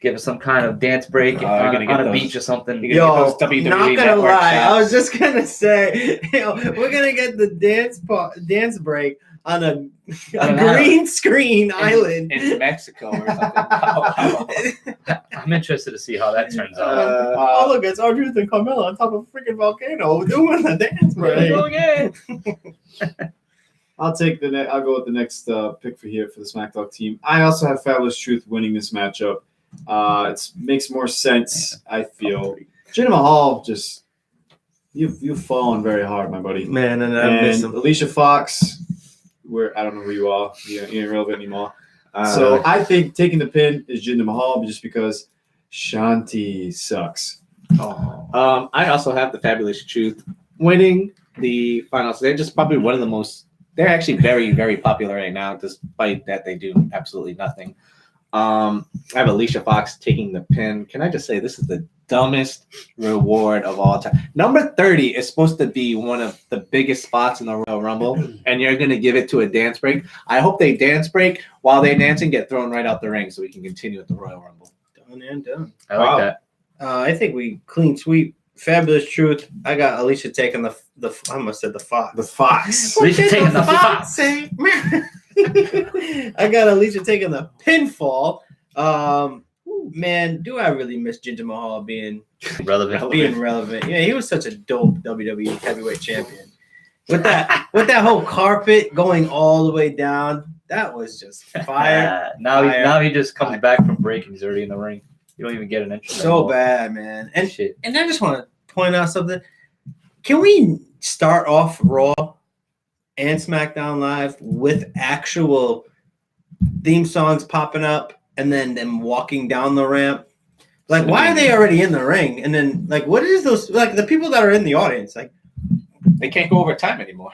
Speaker 1: give us some kind of dance break
Speaker 3: you're
Speaker 1: on
Speaker 3: gonna get
Speaker 1: a
Speaker 3: those-
Speaker 1: beach or something.
Speaker 3: you're gonna
Speaker 4: Yo,
Speaker 3: get those WWE
Speaker 4: not gonna
Speaker 3: Network
Speaker 4: lie, I
Speaker 3: shots.
Speaker 4: was just gonna say, we're gonna get the dance break on a
Speaker 1: an
Speaker 4: green screen island.
Speaker 3: in Mexico or something.
Speaker 1: I'm interested to see how that turns out.
Speaker 4: Oh look, it's our truth and Carmella on top of a freaking volcano doing the dance break.
Speaker 2: I'll take I'll go with the next pick for the SmackDown team. I also have Fabulous Truth winning this matchup. It makes more sense, I feel. Jinder Mahal, just you've fallen very hard, my buddy.
Speaker 4: Man, and I miss
Speaker 2: And
Speaker 4: him.
Speaker 2: Alicia Fox, I don't know who you are. You ain't irrelevant anymore.
Speaker 4: Uh,
Speaker 2: So I think taking the pin is Jinder Mahal just because Shanti sucks.
Speaker 3: I also have the Fabulous Truth winning the finals. They're just probably one of the most. They're actually very, very popular right now, despite that they do absolutely nothing. I have Alicia Fox taking the pin. Can I just say this is the dumbest reward of all time? Number 30 is supposed to be one of the biggest spots in the Royal Rumble, and you're going to give it to a dance break. I hope they dance break while they dance and get thrown right out the ring so we can continue with the Royal Rumble.
Speaker 4: Done and done.
Speaker 1: I like
Speaker 2: Wow.
Speaker 1: that.
Speaker 4: I think we clean sweep. Fabulous Truth. I got Alicia taking the I almost said the Fox.
Speaker 2: The Fox.
Speaker 1: Alicia taking the Fox.
Speaker 4: I got Alicia taking the pinfall. Man, do I really miss Jinder Mahal being relevant? Yeah, he was such a dope WWE heavyweight champion. With that whole carpet going all the way down, that was just fire.
Speaker 1: Now he just comes back from break and he's already in the ring. You don't even get an entrance.
Speaker 4: So
Speaker 1: anymore.
Speaker 4: bad, man. And
Speaker 1: Shit.
Speaker 4: And I just want to point out something. Can we start off Raw and SmackDown Live with actual theme songs popping up and then them walking down the ramp? Like, why are they already in the ring? And then, like, what is those? Like, the people that are in the audience, like,
Speaker 3: They can't go over time anymore.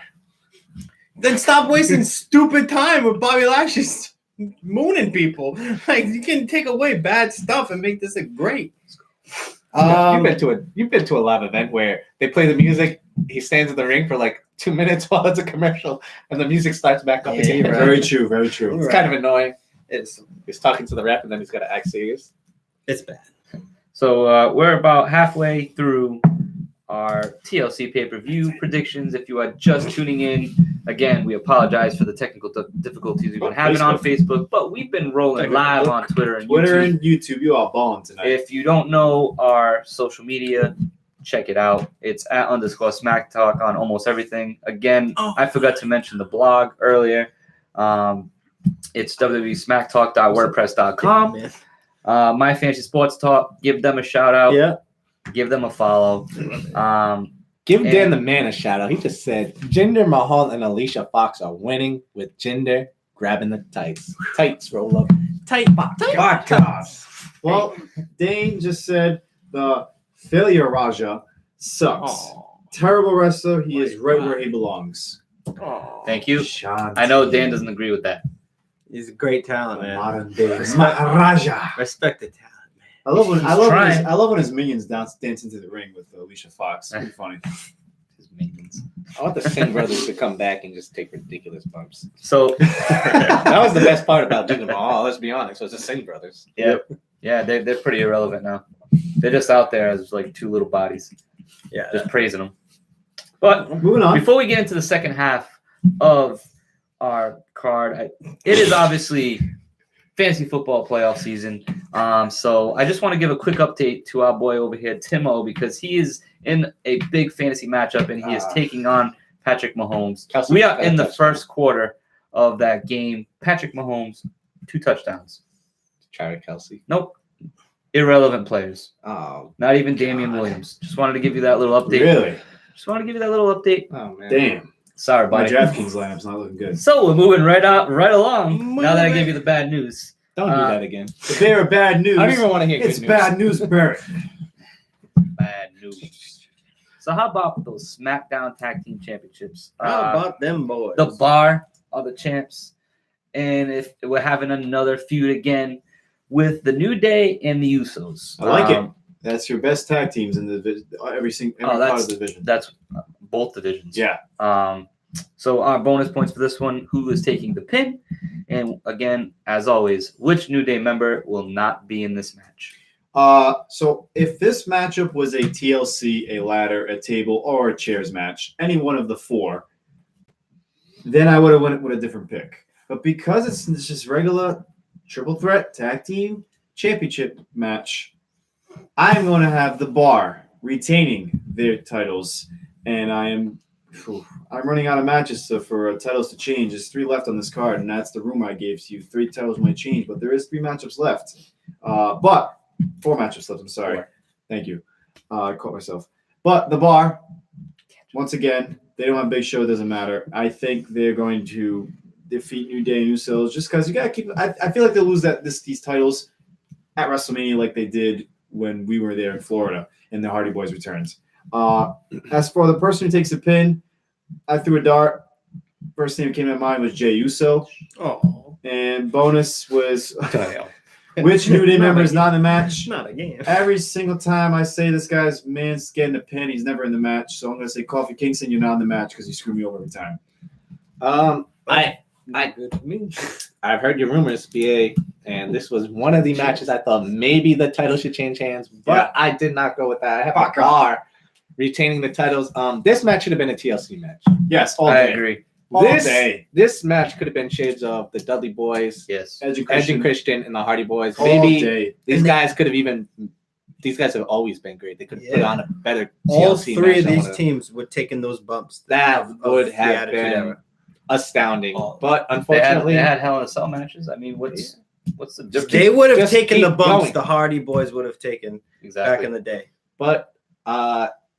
Speaker 4: then stop wasting stupid time with Bobby Lashley's mooning people. Like, you can take away bad stuff and make this a great.
Speaker 3: You've been to a live event where they play the music. He stands in the ring for like 2 minutes while it's a commercial, and the music starts back up
Speaker 4: Yeah,
Speaker 3: again.
Speaker 4: you're right.
Speaker 2: Very true. Very true.
Speaker 3: It's kind of annoying. He's talking to the rep, and then he's got to act serious.
Speaker 4: It's bad.
Speaker 1: So we're about halfway through our TLC pay-per-view predictions. If you are just tuning in, again, we apologize for the technical difficulties we've been having on Facebook, but we've been rolling live on Twitter and YouTube.
Speaker 2: You all balling tonight.
Speaker 1: If you don't know our social media, check it out. It's @_SmackTalk on almost everything. Again, I forgot to mention the blog earlier. It's www.smacktalk.wordpress.com. My Fantasy Sports Talk. Give them a shout out.
Speaker 4: Yeah.
Speaker 1: Give them a follow.
Speaker 3: Give Dan the Man a shout out. He just said Jinder Mahal and Alicia Fox are winning with Jinder grabbing the tights. Tights roll up. Tight box.
Speaker 2: Well, Dane just said the failure Raja sucks. Terrible wrestler. He is right where he belongs.
Speaker 1: Thank you.
Speaker 2: Shanti.
Speaker 1: I know Dan doesn't agree with that.
Speaker 4: He's a great talent, man.
Speaker 2: Modern day Raja.
Speaker 4: Respect the talent, man.
Speaker 2: I love when
Speaker 1: trying.
Speaker 2: I love when his minions dance into the ring with Alicia Fox. Pretty funny.
Speaker 1: His minions.
Speaker 3: I want the Singh brothers to come back and just take ridiculous bumps.
Speaker 1: So
Speaker 3: That was the best part about Jinder Mahal. Let's be honest. It was the Singh brothers.
Speaker 1: yeah, they're pretty irrelevant now. They're just out there as like two little bodies,
Speaker 4: Yeah.
Speaker 1: just praising them. But
Speaker 2: Moving on.
Speaker 1: before we get into the second half of our card, it is obviously fantasy football playoff season. So I just want to give a quick update to our boy over here, Timo, because he is in a big fantasy matchup and he is taking on Patrick Mahomes.
Speaker 3: Kelsey
Speaker 1: We are
Speaker 3: got a
Speaker 1: in the
Speaker 3: touchdown.
Speaker 1: first quarter of that game. Patrick Mahomes, 2 touchdowns.
Speaker 3: Travis Kelsey.
Speaker 1: Nope. Irrelevant players.
Speaker 3: Oh,
Speaker 1: Not even Damian Williams. Just wanted to give you that little update.
Speaker 2: Really?
Speaker 1: Just wanted to give you that little update.
Speaker 3: oh man.
Speaker 2: Damn.
Speaker 1: Sorry,
Speaker 2: My
Speaker 1: buddy.
Speaker 2: DraftKings lineup's not looking good.
Speaker 1: So we're moving right along. Now that I gave you the bad news.
Speaker 3: Don't do that again.
Speaker 2: If they are bad news,
Speaker 3: I don't even want to hear
Speaker 2: it's
Speaker 3: good news.
Speaker 2: bad news, Barrett.
Speaker 1: Bad news. So how about those SmackDown Tag Team Championships?
Speaker 4: How about them boys?
Speaker 1: The Bar are the champs, and if we're having another feud again with the New Day and the Usos.
Speaker 2: I like it. That's your best tag teams in the every part of the division.
Speaker 1: That's both divisions.
Speaker 2: Yeah.
Speaker 1: So our bonus points for this one: who is taking the pin? And again, as always, which New Day member will not be in this match?
Speaker 2: So if this matchup was a TLC, a ladder, a table, or a chairs match, any one of the 4, then I would have went with a different pick. But because it's just regular triple threat tag team championship match, I'm going to have the Bar retaining their titles, and I'm running out of matches for titles to change. There's 3 left on this card, and that's the rumor I gave to you. 3 titles might change, but there is 3 matchups left. But 4 matchups left. I'm sorry.
Speaker 1: 4.
Speaker 2: Thank you. I caught myself. But the Bar, once again, they don't have a big show. It doesn't matter. I think they're going to defeat New Day and Usos just because you got to keep. I feel like they'll lose these titles at WrestleMania like they did when we were there in Florida and the Hardy Boys returns. As for the person who takes the pin, I threw a dart. First name that came to mind was Jey Uso.
Speaker 4: Oh,
Speaker 2: And bonus was which New Day member is not in the match.
Speaker 4: not again.
Speaker 2: Every single time I say this guy's man's getting a pin, he's never in the match. So I'm going to say Kofi Kingston, you're not in the match because you screw me over every time.
Speaker 4: Good for me.
Speaker 3: I've heard your rumors, BA, and this was one of the matches I thought maybe the title should change hands, but I did not go with that. I have a Bar retaining the titles. This match should have been a TLC match.
Speaker 2: Yes, all
Speaker 1: I
Speaker 2: day.
Speaker 1: agree.
Speaker 2: All day.
Speaker 3: This match could have been shades of the Dudley Boys,
Speaker 1: Yes.
Speaker 2: Edge and
Speaker 3: Edge and
Speaker 2: Christian,
Speaker 3: Christian, and the Hardy Boys.
Speaker 2: all
Speaker 3: Maybe
Speaker 2: day.
Speaker 3: these guys could have even. These guys have always been great. They could have put
Speaker 4: Yeah.
Speaker 3: on a better
Speaker 4: All
Speaker 3: TLC
Speaker 4: 3
Speaker 3: match.
Speaker 4: of
Speaker 3: I
Speaker 4: these
Speaker 3: wanna-
Speaker 4: teams would taken those bumps.
Speaker 3: That
Speaker 4: of
Speaker 3: would
Speaker 4: the
Speaker 3: have
Speaker 4: Attitude
Speaker 3: been
Speaker 4: Era.
Speaker 3: astounding.
Speaker 4: Oh.
Speaker 3: But
Speaker 1: They
Speaker 3: unfortunately,
Speaker 1: had Hell in a Cell matches. I mean, what's the difference?
Speaker 4: They would have
Speaker 3: Just
Speaker 4: taken the
Speaker 3: keep
Speaker 4: bumps
Speaker 3: going.
Speaker 4: the Hardy Boys would have taken back
Speaker 1: Exactly.
Speaker 4: in the day.
Speaker 3: but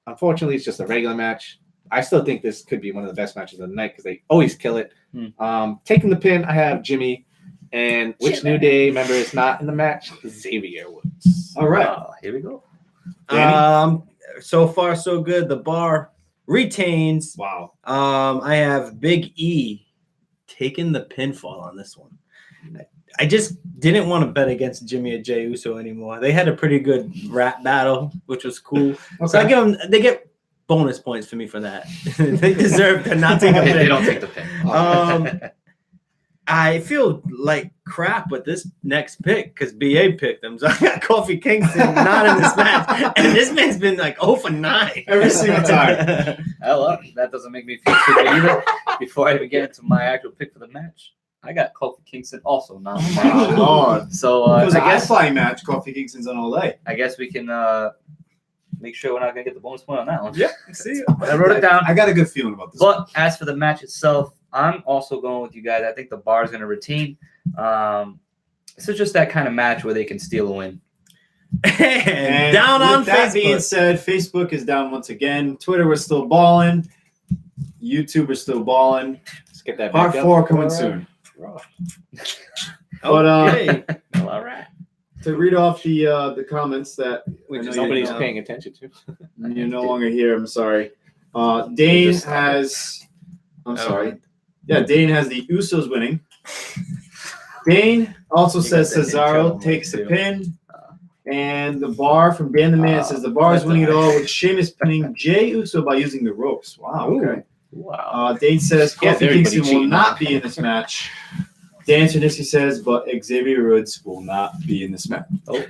Speaker 3: unfortunately, it's just a regular match. I still think this could be one of the best matches of the night because they always kill it. Taking the pin, I have Jimmy. And which New Day member is not in the match? Xavier Woods.
Speaker 2: All right.
Speaker 1: Oh, here we go.
Speaker 2: Danny?
Speaker 4: So far so good. The Bar retains.
Speaker 2: Wow.
Speaker 4: I have Big E taking the pinfall on this one. I just didn't want to bet against Jimmy or Jey Uso anymore. They had a pretty good rap battle, which was cool. So I give them. They get bonus points for me for that. They deserve to not take a
Speaker 1: They
Speaker 4: pin.
Speaker 1: don't take the pin.
Speaker 4: I feel like crap with this next pick because BA picked him. So I got Kofi Kingston not in this match. And this man's been like 0 for 9.
Speaker 2: Every single time.
Speaker 1: Well, that doesn't make me feel too good either. Before I even get into my actual pick for the match, I got Kofi Kingston also not.
Speaker 2: Oh, Lord.
Speaker 1: So
Speaker 2: It was
Speaker 1: I
Speaker 2: a
Speaker 1: guess
Speaker 2: flying match. Kofi Kingston's on Olay.
Speaker 1: I guess we can make sure we're not gonna get the bonus point on that one.
Speaker 4: Yeah, see.
Speaker 1: I wrote it down.
Speaker 2: I got a good feeling about this.
Speaker 1: But as for the match itself, I'm also going with you guys. I think the bar is going to retain. This is just that kind of match where they can steal a win.
Speaker 4: And down on
Speaker 2: that being
Speaker 4: Facebook.
Speaker 2: said, Facebook is down once again. Twitter was still balling. YouTube is still balling.
Speaker 3: Let's get that
Speaker 2: Part
Speaker 3: back
Speaker 2: 4
Speaker 3: up
Speaker 2: coming
Speaker 3: for,
Speaker 2: soon.
Speaker 3: Raw.
Speaker 2: But
Speaker 4: Okay.
Speaker 1: Well, all right.
Speaker 2: to read off the comments that
Speaker 3: Which
Speaker 2: I know
Speaker 3: nobody's
Speaker 2: you,
Speaker 3: paying attention to.
Speaker 2: you're no longer here. I'm sorry. Dane has. I'm
Speaker 4: Oh.
Speaker 2: sorry. Yeah, Dane has the Usos winning. Dane also
Speaker 1: You
Speaker 2: says
Speaker 1: got that internal
Speaker 2: Cesaro takes the
Speaker 1: too.
Speaker 2: pin. And the bar from Dan the Man says the bar is
Speaker 1: that's
Speaker 2: winning it
Speaker 1: all
Speaker 2: all with Sheamus pinning Jey Uso by using the ropes. Wow. Okay.
Speaker 1: Wow.
Speaker 2: Dane says
Speaker 3: Yeah,
Speaker 2: Kofi
Speaker 3: everybody
Speaker 2: Kingston will
Speaker 3: cheating.
Speaker 2: not be in this match. Dan Cernisky says, but Xavier Woods will not be in this match.
Speaker 3: Oh,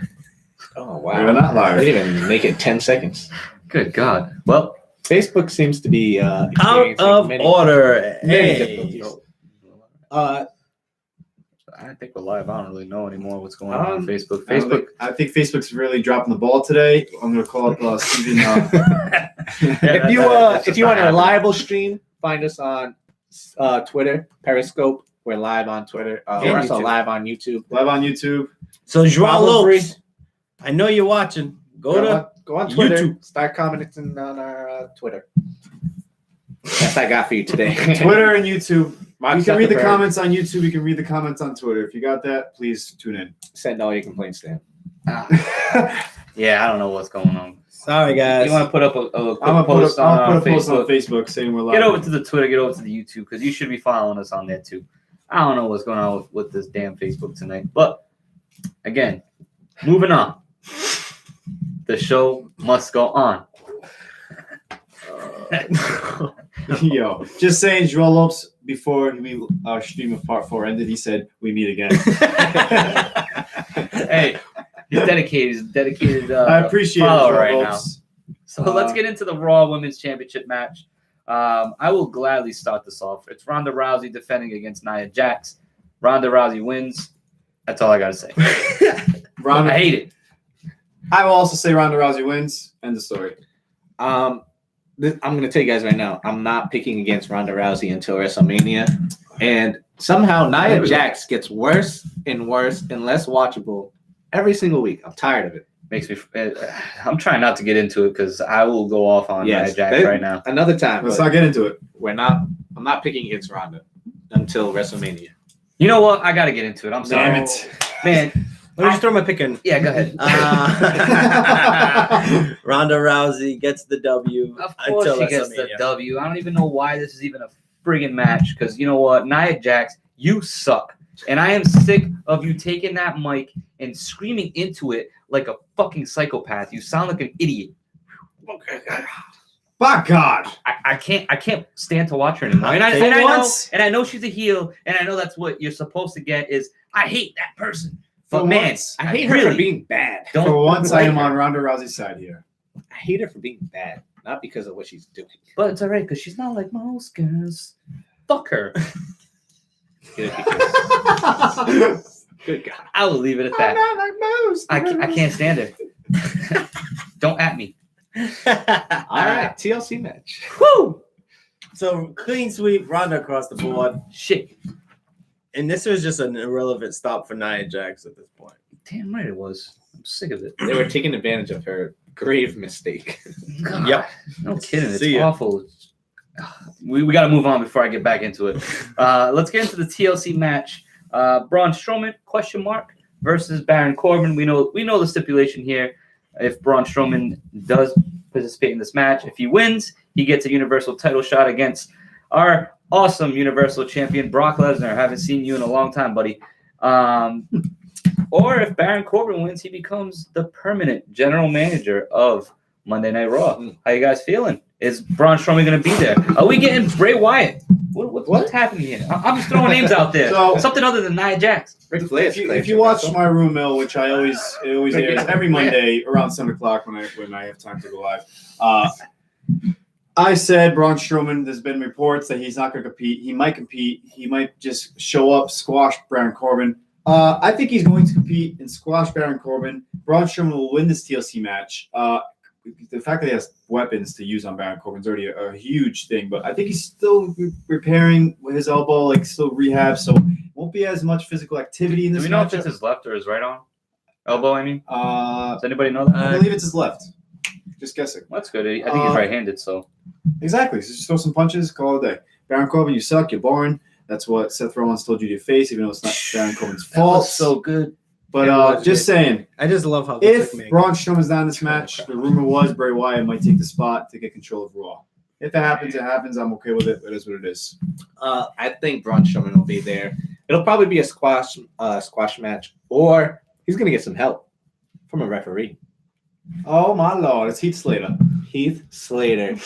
Speaker 2: We're
Speaker 3: wow.
Speaker 2: not
Speaker 3: I
Speaker 2: live.
Speaker 3: didn't even make it 10 seconds.
Speaker 1: Good God. Well,
Speaker 3: Facebook seems to be
Speaker 4: Out
Speaker 3: experiencing
Speaker 4: of
Speaker 3: many
Speaker 4: order.
Speaker 3: Many
Speaker 4: Hey.
Speaker 3: difficulties.
Speaker 1: I think we're live. I don't really know anymore what's going on Facebook.
Speaker 2: Facebook. I think Facebook's really dropping the ball today. I'm going to call up Steven.
Speaker 3: If you want a reliable stream, find us on Twitter, Periscope. We're live on Twitter. We're also
Speaker 4: YouTube.
Speaker 3: live on YouTube.
Speaker 2: Live on YouTube.
Speaker 4: So Joao
Speaker 3: Problem free.
Speaker 4: Lopes, I know you're watching. Go
Speaker 3: on Twitter.
Speaker 4: YouTube.
Speaker 3: Start commenting on our Twitter. That's I got for you today.
Speaker 2: Twitter and YouTube.
Speaker 3: Mark
Speaker 2: You can read the
Speaker 3: Zuckerberg.
Speaker 2: comments on YouTube. You can read the comments on Twitter. If you got that, please tune in.
Speaker 3: Send all your complaints to him.
Speaker 1: Yeah, I don't know what's going on.
Speaker 4: Sorry, guys.
Speaker 1: You want to put up a quick
Speaker 2: I'm gonna
Speaker 1: post
Speaker 2: put
Speaker 1: on
Speaker 2: a post on
Speaker 1: Facebook?
Speaker 2: Facebook saying we're live.
Speaker 1: Get over to the Twitter, get over to the YouTube, because you should be following us on there too. I don't know what's going on with this damn Facebook tonight. But again, moving on. The show must go on.
Speaker 2: Yo, just saying, Joel Lopes, before our stream of part 4 ended, he said, we meet again.
Speaker 1: Hey, he's dedicated. He's a dedicated
Speaker 2: I appreciate it,
Speaker 1: follower
Speaker 2: Joel
Speaker 1: right
Speaker 2: Lopes.
Speaker 1: So let's get into the Raw Women's Championship match. I will gladly start this off. It's Ronda Rousey defending against Nia Jax. Ronda Rousey wins. That's all I got to say. I hate it.
Speaker 2: I will also say Ronda Rousey wins. End of story.
Speaker 3: I'm going to tell you guys right now, I'm not picking against Ronda Rousey until WrestleMania. And somehow Nia Jax gets worse and worse and less watchable every single week. I'm tired of it.
Speaker 1: Makes me. I'm trying not to get into it because I will go off on Nia Jax right now.
Speaker 3: Another time.
Speaker 2: Let's not get into it.
Speaker 3: I'm not picking against Ronda until WrestleMania.
Speaker 1: You know what? I got to get into it. I'm sorry.
Speaker 2: Damn it.
Speaker 1: Man.
Speaker 4: Let me just throw my pick in.
Speaker 1: Yeah, go ahead.
Speaker 4: Ronda Rousey gets the W.
Speaker 1: Of course
Speaker 4: until
Speaker 1: she gets the
Speaker 4: WrestleMania.
Speaker 1: W. I don't even know why this is even a friggin' match because you know what? Nia Jax, you suck. And I am sick of you taking that mic and screaming into it like a fucking psychopath. You sound like an idiot.
Speaker 2: By God.
Speaker 1: I can't stand to watch her anymore. And I know she's a heel, and I know that's what you're supposed to get is I hate that person. But
Speaker 2: For
Speaker 1: man,
Speaker 2: once.
Speaker 3: I hate her
Speaker 1: really
Speaker 3: for being bad.
Speaker 1: don't
Speaker 2: For once, I
Speaker 1: like
Speaker 2: am
Speaker 1: her.
Speaker 2: on Ronda Rousey's side here.
Speaker 3: I hate her for being bad, not because of what she's doing.
Speaker 1: But it's all right because she's not like most girls. Fuck her.
Speaker 3: Good, because- Good God.
Speaker 1: I will leave it at that.
Speaker 2: not like most.
Speaker 1: I can't stand her. Don't at me.
Speaker 3: All right, TLC match.
Speaker 1: Woo!
Speaker 4: So clean sweep, Ronda across the board.
Speaker 1: Shit.
Speaker 4: And this was just an irrelevant stop for Nia Jax at this point.
Speaker 1: Damn right it was. I'm sick of it.
Speaker 3: They were taking advantage of her grave mistake.
Speaker 1: God,
Speaker 4: Yep.
Speaker 1: No kidding. It's
Speaker 4: See ya.
Speaker 1: awful. We got to move on before I get back into it. Let's get into the TLC match. Braun Strowman, ? Versus Baron Corbin. We know the stipulation here. If Braun Strowman does participate in this match, if he wins, he gets a Universal title shot against our awesome Universal Champion Brock Lesnar. Haven't seen you in a long time, buddy. Or if Baron Corbin wins, he becomes the permanent general manager of Monday Night Raw. How you guys feeling? Is Braun Strowman going to be there? Are we getting Bray Wyatt? What's happening here? I'm just throwing names out there.
Speaker 2: So-
Speaker 1: Something other than Nia Jax.
Speaker 2: If you watch my room mill, which it always airs every Monday around 7 o'clock when I have time to go live, I said Braun Strowman. There's been reports that he's not going to compete. He might compete. He might just show up, squash Baron Corbin. I think he's going to compete and squash Baron Corbin. Braun Strowman will win this TLC match. The fact that he has weapons to use on Baron Corbin is already a huge thing, but I think he's still repairing with his elbow, like still rehab, so it won't be as much physical activity in this
Speaker 1: Do we know
Speaker 2: match.
Speaker 1: if it's his left or his right arm? Elbow, I mean?
Speaker 2: Does
Speaker 1: Does anybody know that?
Speaker 2: I believe it's his left. Just guessing.
Speaker 1: That's good. I think he's right-handed, so.
Speaker 2: Exactly. So just throw some punches, call it a day. Baron Corbin, you suck, you're boring. That's what Seth Rollins told you to your face, even though it's not Baron Corbin's fault.
Speaker 1: So good.
Speaker 2: But just saying,
Speaker 4: I just love how they
Speaker 2: if
Speaker 4: took me.
Speaker 2: Braun Strowman's not in this match, the rumor was Bray Wyatt might take the spot to get control of Raw. If it happens, it happens. I'm okay with it. It is what it is.
Speaker 3: I think Braun Strowman will be there. It'll probably be a squash match, or he's gonna get some help from a referee.
Speaker 2: Oh my lord, it's Heath Slater.
Speaker 3: Heath Slater.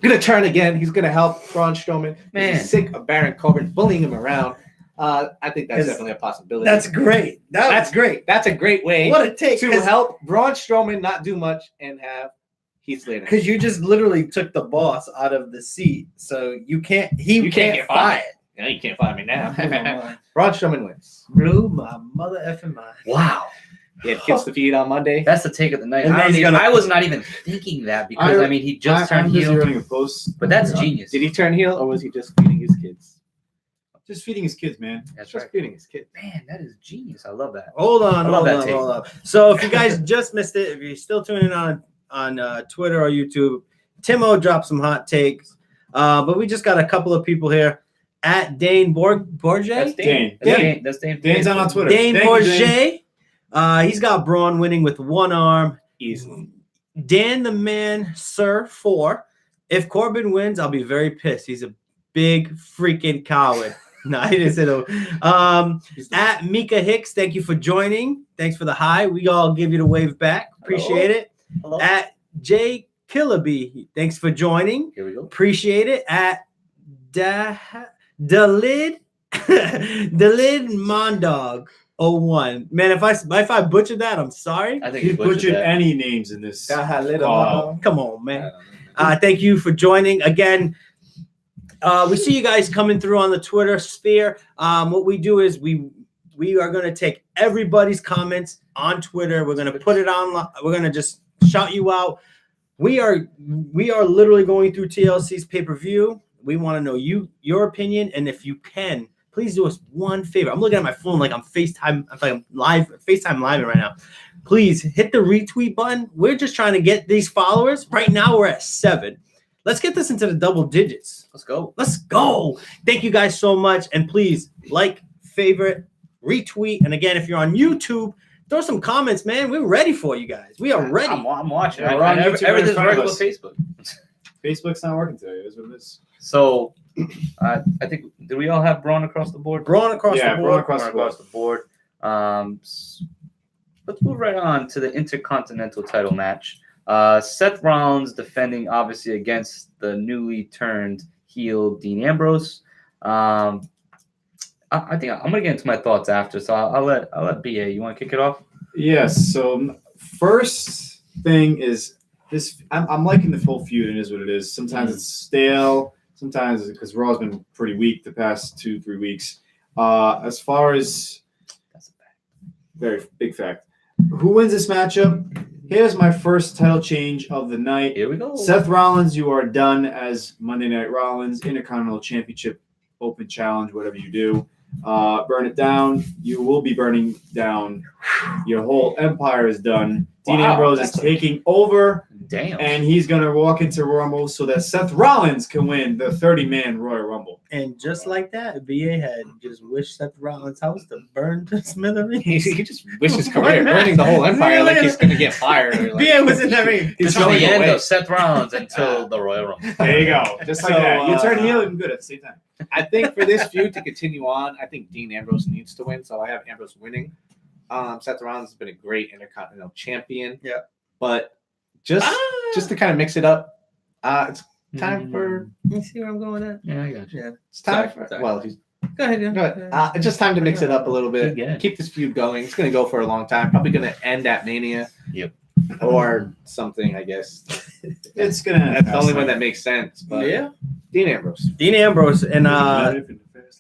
Speaker 3: Gonna turn again. He's gonna help Braun Strowman.
Speaker 1: Man.
Speaker 3: He's sick of Baron Corbin bullying him around. I think that's definitely a possibility.
Speaker 4: That's great. That's great.
Speaker 3: That's a great way
Speaker 4: What a take.
Speaker 3: to help Braun Strowman not do much and have Heath Slater.
Speaker 4: Because you just literally took the boss out of the seat, so you can't. You can't
Speaker 3: get
Speaker 4: fight.
Speaker 3: No, you can't find me now.
Speaker 4: Blew
Speaker 3: Braun Strowman wins.
Speaker 4: my mother effing mind.
Speaker 1: Wow.
Speaker 3: He had Kiss the Feed on Monday.
Speaker 1: That's the take of the night.
Speaker 4: And then he's gonna-
Speaker 1: I was not even thinking that because, I mean, he just turned
Speaker 2: I'm busy
Speaker 1: heel.
Speaker 2: running a post.
Speaker 1: But that's genius.
Speaker 3: Did he turn heel or was he just feeding his kids?
Speaker 2: Just feeding his kids, man.
Speaker 1: That's
Speaker 3: Just
Speaker 1: right.
Speaker 3: feeding his kids.
Speaker 1: Man, that is genius. I love that.
Speaker 4: Hold on,
Speaker 1: I love
Speaker 4: hold
Speaker 1: that
Speaker 4: on,
Speaker 1: take.
Speaker 4: hold on. So if you guys just missed it, if you're still tuning in on Twitter or YouTube, Timo dropped some hot takes. But we just got a couple of people here at Dane Borget.
Speaker 1: That's
Speaker 2: Dane.
Speaker 1: Dane. That's Dane.
Speaker 2: Dane's on Twitter.
Speaker 4: Dane
Speaker 2: Thank you, Dane.
Speaker 4: Borget. He's got Braun winning with one arm.
Speaker 3: Easily.
Speaker 4: Dan the Man Sir 4. If Corbin wins, I'll be very pissed. He's a big freaking coward. No, I didn't say that. At Mika Hicks, thank you for joining. Thanks for the hi. We all give you the wave back. Appreciate it.
Speaker 1: Hello.
Speaker 4: At Jay Killaby, thanks for joining.
Speaker 1: Here we go.
Speaker 4: Appreciate it. At Dalid Mondog 01. Man, if I butchered that, I'm sorry.
Speaker 1: I think
Speaker 2: He
Speaker 1: he
Speaker 2: butchered
Speaker 1: that.
Speaker 2: any names in this.
Speaker 3: Dalid
Speaker 2: call.
Speaker 4: Come on, man. Thank you for joining again. We see you guys coming through on the Twitter sphere. What we do is we are going to take everybody's comments on Twitter. We're going to put it on. We're going to just shout you out. We are literally going through TLC's pay-per-view. We want to know your opinion, and if you can, please do us one favor. I'm looking at my phone like I'm FaceTime live right now. Please hit the retweet button. We're just trying to get these followers. Right now we're at 7. Let's get this into the double digits.
Speaker 1: Let's go.
Speaker 4: Let's go. Thank you guys so much. And please like, favorite, retweet. And again, if you're on YouTube, throw some comments, man. We're ready for you guys. We are ready.
Speaker 1: I'm watching.
Speaker 2: Yeah, we're on YouTube right in
Speaker 1: Everything's
Speaker 2: front of
Speaker 1: working
Speaker 2: us.
Speaker 1: with Facebook.
Speaker 2: Facebook's not working today. It is what it is.
Speaker 1: So, I think, do we all have Braun across the board?
Speaker 4: Braun across the board.
Speaker 2: Braun across the
Speaker 1: Braun
Speaker 2: board.
Speaker 1: across the board. Let's move right on to the Intercontinental title match. Seth Rollins defending, obviously, against the newly turned heel Dean Ambrose. I think I'm gonna get into my thoughts after, so I'll let BA. You want to kick it off?
Speaker 2: Yes. So first thing is this. I'm liking the full feud. It is what it is. Sometimes it's stale. Sometimes because Raw's been pretty weak the past 2-3 weeks. As far as
Speaker 1: That's a fact.
Speaker 2: very big fact. Who wins this matchup? Here's my first title change of the night.
Speaker 1: Here we go.
Speaker 2: Seth Rollins, you are done as Monday Night Rollins Intercontinental Championship Open Challenge, whatever you do. Burn it down. You will be burning down. Your whole empire is done. Dean
Speaker 1: Wow,
Speaker 2: Ambrose is
Speaker 1: that's
Speaker 2: taking over,
Speaker 1: Damn.
Speaker 2: and he's going to walk into Rumble so that Seth Rollins can win the 30-man Royal Rumble.
Speaker 4: And just like that, BA had just wished Seth Rollins' house to burn to smithereens.
Speaker 3: He just wished his career, burning the whole empire like he's going to get fired. Or like,
Speaker 4: BA was in that ring.
Speaker 3: He's
Speaker 1: Until
Speaker 3: going
Speaker 1: the end
Speaker 3: away.
Speaker 1: of Seth Rollins until the Royal Rumble.
Speaker 2: There you go. Just like
Speaker 3: So,
Speaker 2: that. You turn heel and good at the same time.
Speaker 3: I think for this feud to continue on, I think Dean Ambrose needs to win. So I have Ambrose winning. Seth Rollins has been a great Intercontinental champion.
Speaker 4: Yeah.
Speaker 3: But just to kind of mix it up, it's time for.
Speaker 4: You see where I'm going at?
Speaker 1: Yeah, I got you.
Speaker 4: Yeah.
Speaker 3: It's time
Speaker 4: Sorry,
Speaker 3: for.
Speaker 4: sorry.
Speaker 3: Well, he's.
Speaker 4: Go ahead. Yeah.
Speaker 3: Go ahead. It's just time to mix it up a little bit.
Speaker 1: Yeah.
Speaker 3: Keep this feud going. It's going to go for a long time. Probably going to end at Mania.
Speaker 1: Yep.
Speaker 3: Or something, I guess.
Speaker 2: It's gonna.
Speaker 3: That's the only one that makes sense. But
Speaker 4: Yeah.
Speaker 3: Dean Ambrose.
Speaker 4: Dean Ambrose and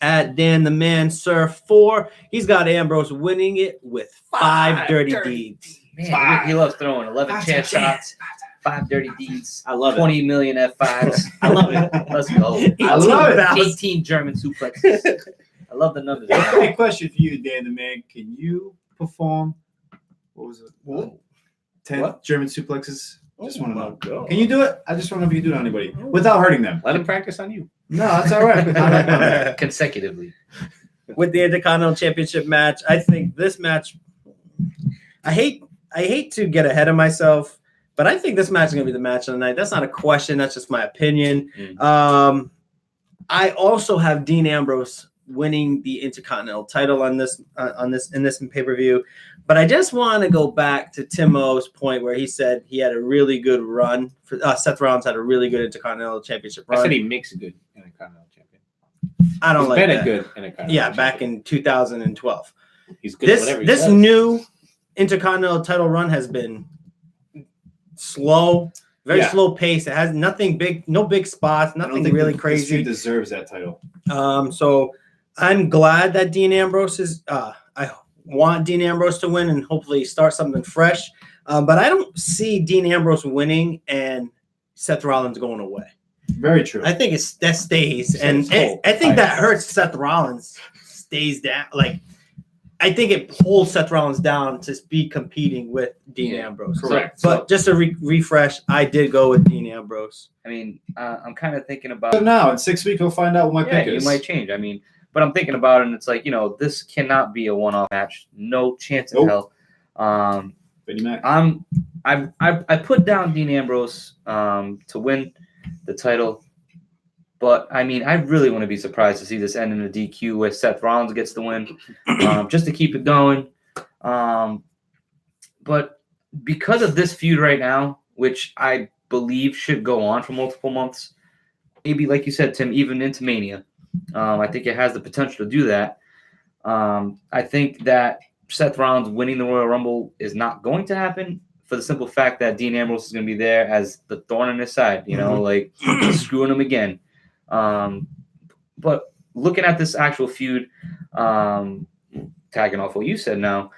Speaker 4: at Dan the Man Sir 4, he's got Ambrose winning it with 5 dirty deeds.
Speaker 1: Man, he loves throwing 11
Speaker 3: Five
Speaker 1: chair
Speaker 3: dirty
Speaker 1: shots, 5 dirty deeds,
Speaker 3: I love
Speaker 1: 20 million F5s.
Speaker 3: I love it.
Speaker 1: Let's go.
Speaker 2: I love it.
Speaker 1: 18 German suplexes. I love the numbers.
Speaker 2: Hey, question for you, Dan the Man. Can you perform? What was it?
Speaker 1: What?
Speaker 2: 10
Speaker 3: What?
Speaker 2: German suplexes. Just want to know.
Speaker 3: God.
Speaker 2: Can you do it? I just want to know if you can do it on anybody without hurting them.
Speaker 3: Let him practice on you.
Speaker 2: No, that's all right. I like that.
Speaker 1: Consecutively.
Speaker 4: With the Intercontinental Championship match, I think this match. I hate to get ahead of myself, but I think this match is going to be the match of the night. That's not a question. That's just my opinion. I also have Dean Ambrose winning the Intercontinental title in this pay-per-view. But I just want to go back to Timo's point where he said he had a really good run. Seth Rollins had a really good Intercontinental Championship run.
Speaker 3: I said he makes a good Intercontinental champion.
Speaker 4: I don't
Speaker 3: He's
Speaker 4: like
Speaker 3: been
Speaker 4: that.
Speaker 3: a good Intercontinental
Speaker 4: Yeah,
Speaker 3: champion.
Speaker 4: back in 2012.
Speaker 3: He's good at whatever he
Speaker 4: This
Speaker 3: does.
Speaker 4: new Intercontinental title run has been slow, very
Speaker 2: Yeah.
Speaker 4: slow pace. It has nothing big, no big spots,
Speaker 2: I don't
Speaker 4: nothing
Speaker 2: think
Speaker 4: really
Speaker 2: this
Speaker 4: crazy.
Speaker 2: feud deserves that title.
Speaker 4: So I'm glad that Dean Ambrose is. I want Dean Ambrose to win and hopefully start something fresh. But I don't see Dean Ambrose winning and Seth Rollins going away.
Speaker 2: Very true.
Speaker 4: I think that stays,
Speaker 2: So
Speaker 4: and
Speaker 2: it's cool.
Speaker 4: I think that hurts Seth Rollins. Stays down, like I think it pulls Seth Rollins down to be competing with Dean Ambrose.
Speaker 2: Correct.
Speaker 4: But just to refresh, I did go with Dean Ambrose.
Speaker 1: I mean, I'm kind of thinking about.
Speaker 2: But now in 6 weeks we'll find out what my
Speaker 1: Yeah,
Speaker 2: pick
Speaker 1: you
Speaker 2: is.
Speaker 1: might change. I mean, but I'm thinking about it, and it's like, this cannot be a one-off match. No chance in
Speaker 2: Nope.
Speaker 1: hell.
Speaker 2: Benny Mac.
Speaker 1: I put down Dean Ambrose to win the title, but I mean, I really want to be surprised to see this end in a DQ where Seth Rollins gets the win, just to keep it going. But because of this feud right now, which I believe should go on for multiple months, maybe like you said, Tim, even into Mania. I think it has the potential to do that. I think that Seth Rollins winning the Royal Rumble is not going to happen for the simple fact that Dean Ambrose is going to be there as the thorn in his side, like screwing him again. But looking at this actual feud, tagging off what you said now,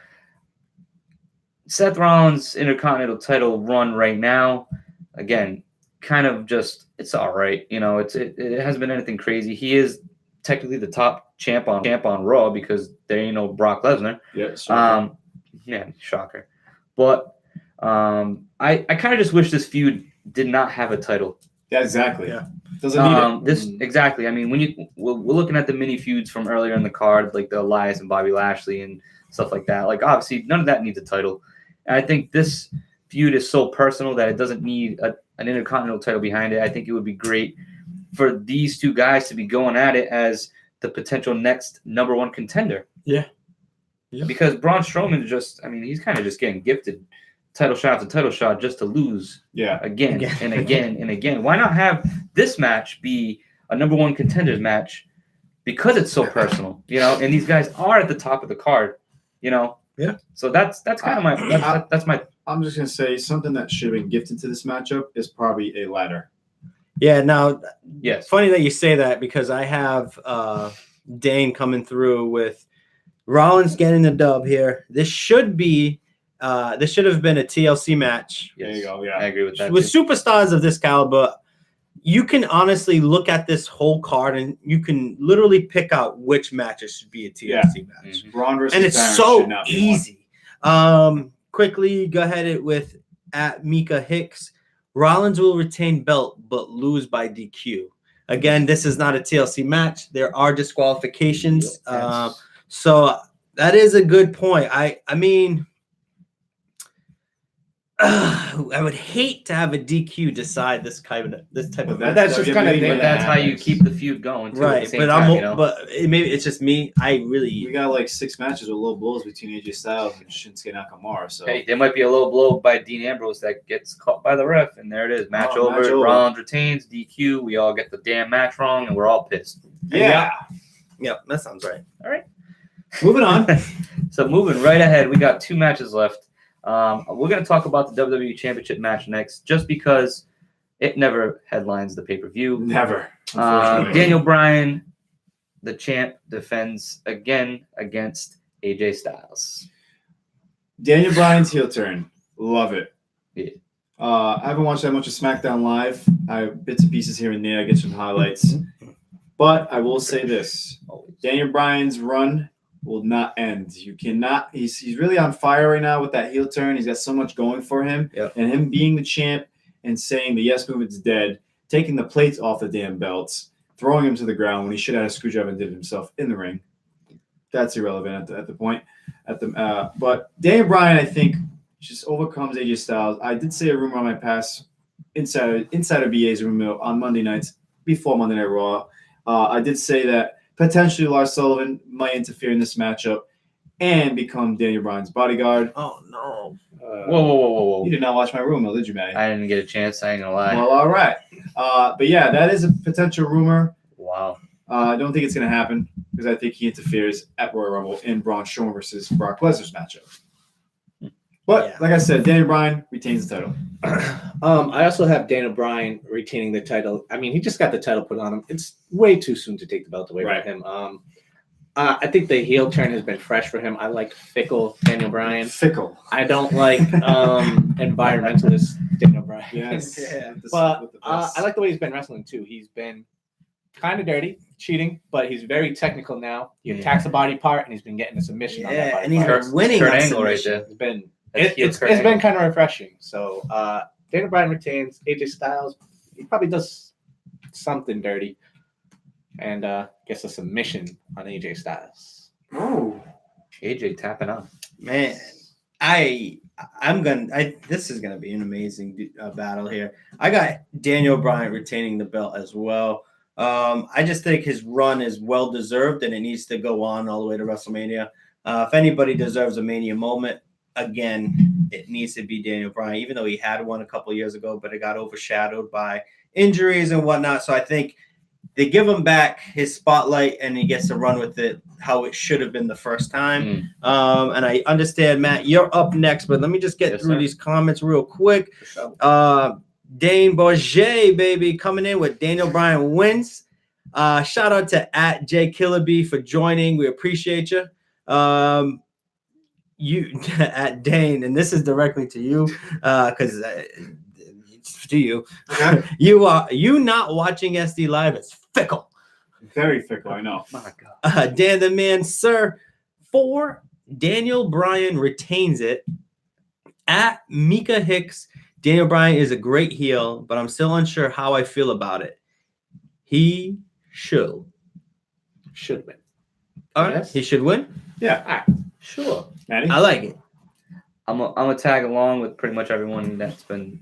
Speaker 1: Seth Rollins' Intercontinental title run right now, again, kind of just, it's all right. It hasn't been anything crazy. He is technically the top champ on Raw because there ain't no Brock Lesnar.
Speaker 2: Yeah.
Speaker 1: Yeah, shocker. But I kind of just wish this feud did not have a title.
Speaker 2: Yeah, exactly.
Speaker 4: Yeah.
Speaker 2: Doesn't need it.
Speaker 1: Exactly. I mean, we're looking at the mini feuds from earlier in the card, like the Elias and Bobby Lashley and stuff like that. Like, obviously, none of that needs a title. And I think this feud is so personal that it doesn't need an Intercontinental title behind it. I think it would be great for these two guys to be going at it as the potential next number one contender.
Speaker 4: Yeah.
Speaker 1: Because Braun Strowman he's kind of just getting gifted title shot after title shot just to lose again and again and again. Why not have this match be a number one contenders match because it's so personal, and these guys are at the top of the card,
Speaker 4: Yeah.
Speaker 1: So that's kind of my that's my.
Speaker 2: I'm just gonna say something that should have been gifted to this matchup is probably a ladder.
Speaker 4: Yeah. Now,
Speaker 1: Yes.
Speaker 4: funny that you say that because I have Dane coming through with Rollins getting the dub here. This should have been a TLC match.
Speaker 1: Yes.
Speaker 2: There you go. Yeah.
Speaker 1: I agree with that.
Speaker 4: With superstars of this caliber, you can honestly look at this whole card and you can literally pick out which matches should be a TLC match.
Speaker 1: Mhm.
Speaker 2: Braun versus
Speaker 4: And it's
Speaker 2: Baron
Speaker 4: so
Speaker 2: should not be
Speaker 4: easy. Quickly go ahead with at Mika Hicks. Rollins will retain belt but lose by DQ. Again, this is not a TLC match. There are disqualifications.
Speaker 1: Yes.
Speaker 4: So that is a good point. I mean, I would hate to have a DQ decide this type of
Speaker 2: But
Speaker 3: That's just kind of
Speaker 2: WWE,
Speaker 3: thing.
Speaker 1: But that's how you
Speaker 2: happens.
Speaker 1: keep the feud going, too. At the
Speaker 4: right.
Speaker 1: same
Speaker 4: But
Speaker 1: time, you know?
Speaker 4: maybe it's just me. I
Speaker 2: We
Speaker 4: really
Speaker 2: got like 6 matches with low blows between AJ Styles and Shinsuke Nakamura. So
Speaker 1: Hey, there might be a low blow by Dean Ambrose that gets caught by the ref, and there it is. Match
Speaker 2: Oh,
Speaker 1: over.
Speaker 2: match over.
Speaker 1: Rollins retains. DQ. We all get the damn match wrong, and we're all pissed.
Speaker 2: yeah.
Speaker 4: Yep, that sounds right.
Speaker 1: All right.
Speaker 2: Moving on.
Speaker 1: So moving right ahead, we got 2 matches left. We're going to talk about the WWE Championship match next, just because it never headlines the pay-per-view.
Speaker 2: Never. Unfortunately.
Speaker 1: Daniel Bryan, the champ, defends again against AJ Styles.
Speaker 2: Daniel Bryan's heel turn. Love it.
Speaker 1: Yeah.
Speaker 2: I haven't watched that much of SmackDown Live. I have bits and pieces here and there. I get some highlights. But I will say this. Daniel Bryan's run will not end. You cannot. He's really on fire right now with that heel turn. He's got so much going for him.
Speaker 4: Yep.
Speaker 2: And him being the champ and saying the yes movement's dead, taking the plates off the damn belts, throwing him to the ground when he should have had a screwdriver and did it himself in the ring. That's irrelevant at the point. But Daniel Bryan, I think, just overcomes AJ Styles. I did say a rumor on my past Insider BA's rumor on Monday nights before Monday Night Raw. I did say that potentially Lars Sullivan might interfere in this matchup and become Daniel Bryan's bodyguard.
Speaker 4: Oh no!
Speaker 1: Whoa.
Speaker 2: You did not watch my rumor, did you, Matty?
Speaker 1: I didn't get a chance. I ain't going to lie.
Speaker 2: Well, all right. But yeah, that is a potential rumor.
Speaker 1: Wow.
Speaker 2: I don't think it's going to happen because I think he interferes at Royal Rumble in Braun Strowman versus Brock Lesnar's matchup. But like I said, Daniel Bryan retains the title.
Speaker 3: I also have Daniel Bryan retaining the title. I mean, he just got the title put on him. It's way too soon to take the belt away
Speaker 2: Right.
Speaker 3: from him. I think the heel turn has been fresh for him. I like fickle Daniel Bryan.
Speaker 2: Fickle.
Speaker 3: I don't like environmentalist Daniel Bryan.
Speaker 2: Yes.
Speaker 4: Yeah.
Speaker 3: But I like the way he's been wrestling too. He's been kind of dirty, cheating, but he's very technical now. He attacks a body part, and he's been getting a submission on that
Speaker 4: Yeah,
Speaker 3: body
Speaker 4: and he's
Speaker 3: part.
Speaker 4: been winning
Speaker 1: Kurt
Speaker 4: on
Speaker 1: Angle right
Speaker 4: submission.
Speaker 1: there.
Speaker 3: It's been
Speaker 1: That's heel
Speaker 3: it's
Speaker 1: Kurt
Speaker 3: been
Speaker 1: Angle.
Speaker 3: kind of refreshing. So Daniel Bryan retains. AJ Styles, he probably does something dirty, and gets a submission on AJ Styles.
Speaker 2: Oh.
Speaker 1: AJ tapping out.
Speaker 4: Man, this is gonna be an amazing battle here. I got Daniel Bryan retaining the belt as well. I just think his run is well deserved, and it needs to go on all the way to WrestleMania. If anybody deserves a Mania moment, again, it needs to be Daniel Bryan. Even though he had one a couple years ago, but it got overshadowed by injuries and whatnot. So I think they give him back his spotlight, and he gets to run with it how it should have been the first time. And I understand, Matt, you're up next, but let me just get through these comments real quick. Dane Bourget, baby, coming in with Daniel Bryan wins. Shout out to @JKillerB for joining. We appreciate you. You at Dane, and this is directly to you, because it's to you. You not watching SD Live is fickle.
Speaker 2: Very fickle, I know.
Speaker 1: My God.
Speaker 4: Dan the Man, sir. 4, Daniel Bryan retains it. At Mika Hicks, Daniel Bryan is a great heel, but I'm still unsure how I feel about it. He should
Speaker 3: Should win.
Speaker 4: All right.
Speaker 3: Yes.
Speaker 4: He should win.
Speaker 2: Yeah.
Speaker 3: Sure.
Speaker 2: Matty?
Speaker 4: I like it.
Speaker 1: I'm gonna tag along with pretty much everyone that's been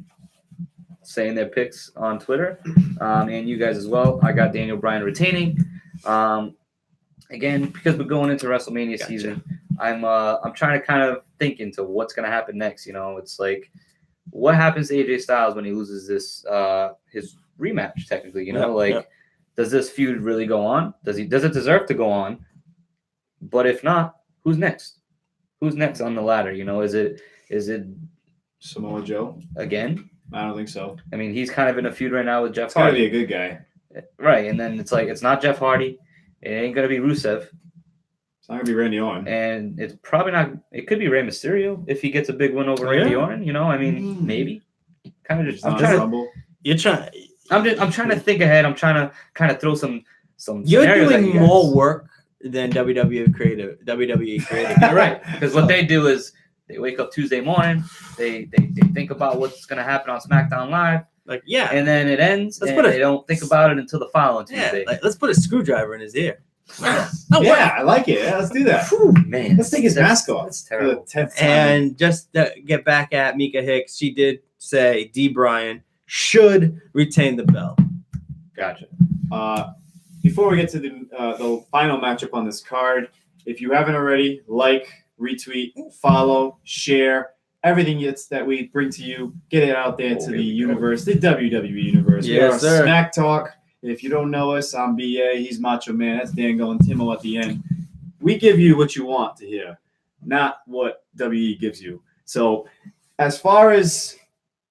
Speaker 1: saying their picks on Twitter, and you guys as well. I got Daniel Bryan retaining. Again, because we're going into WrestleMania season, I'm trying to kind of think into what's gonna happen next. You know, it's like, what happens to AJ Styles when he loses this his rematch? Technically, you know, does this feud really go on? Does it deserve to go on? But if not, who's next? Who's next on the ladder? You know, is it
Speaker 2: Samoa Joe?
Speaker 1: again?
Speaker 2: I don't think so.
Speaker 1: I mean, he's kind of in a feud right now with Jeff
Speaker 2: It's got to be
Speaker 1: Hardy.
Speaker 2: a good guy.
Speaker 1: Right, and then it's like, it's not Jeff Hardy. It ain't going to be Rusev.
Speaker 2: It's not going to be Randy Orton.
Speaker 1: And it's probably not – it could be Rey Mysterio if he gets a big win over Randy Orton. You know, I mean, maybe. Kind of just –
Speaker 2: It's not a Rumble.
Speaker 4: You're trying.
Speaker 1: I'm trying to think ahead. I'm trying to kind of throw some
Speaker 4: You're
Speaker 1: scenarios at
Speaker 4: doing
Speaker 1: you
Speaker 4: more
Speaker 1: guys.
Speaker 4: work than WWE creative.
Speaker 1: You're right, because what they do is they wake up Tuesday morning, they think about what's going to happen on SmackDown Live,
Speaker 4: Like, yeah,
Speaker 1: and then it ends,
Speaker 4: Let's
Speaker 1: and
Speaker 4: put a-
Speaker 1: they don't think about it until the following
Speaker 4: yeah.
Speaker 1: Tuesday.
Speaker 4: Like, let's put a screwdriver in his ear.
Speaker 2: Yeah, I like it. Yeah, let's do that.
Speaker 1: Whew, man,
Speaker 2: Let's take his mask off.
Speaker 1: That's
Speaker 2: For the
Speaker 1: terrible.
Speaker 2: 10th time.
Speaker 4: And just to get back at Mika Hicks, she did say D. Bryan should retain the belt.
Speaker 1: Gotcha.
Speaker 2: Before we get to the final matchup on this card, if you haven't already, like, retweet, follow, share, everything that we bring to you, get it out there to the universe, the WWE universe.
Speaker 4: Yes,
Speaker 2: we are
Speaker 4: sir.
Speaker 2: SmackTalk. If you don't know us, I'm BA. He's Macho Man. That's Dango and Timo at the end. We give you what you want to hear, not what WWE gives you. So as far as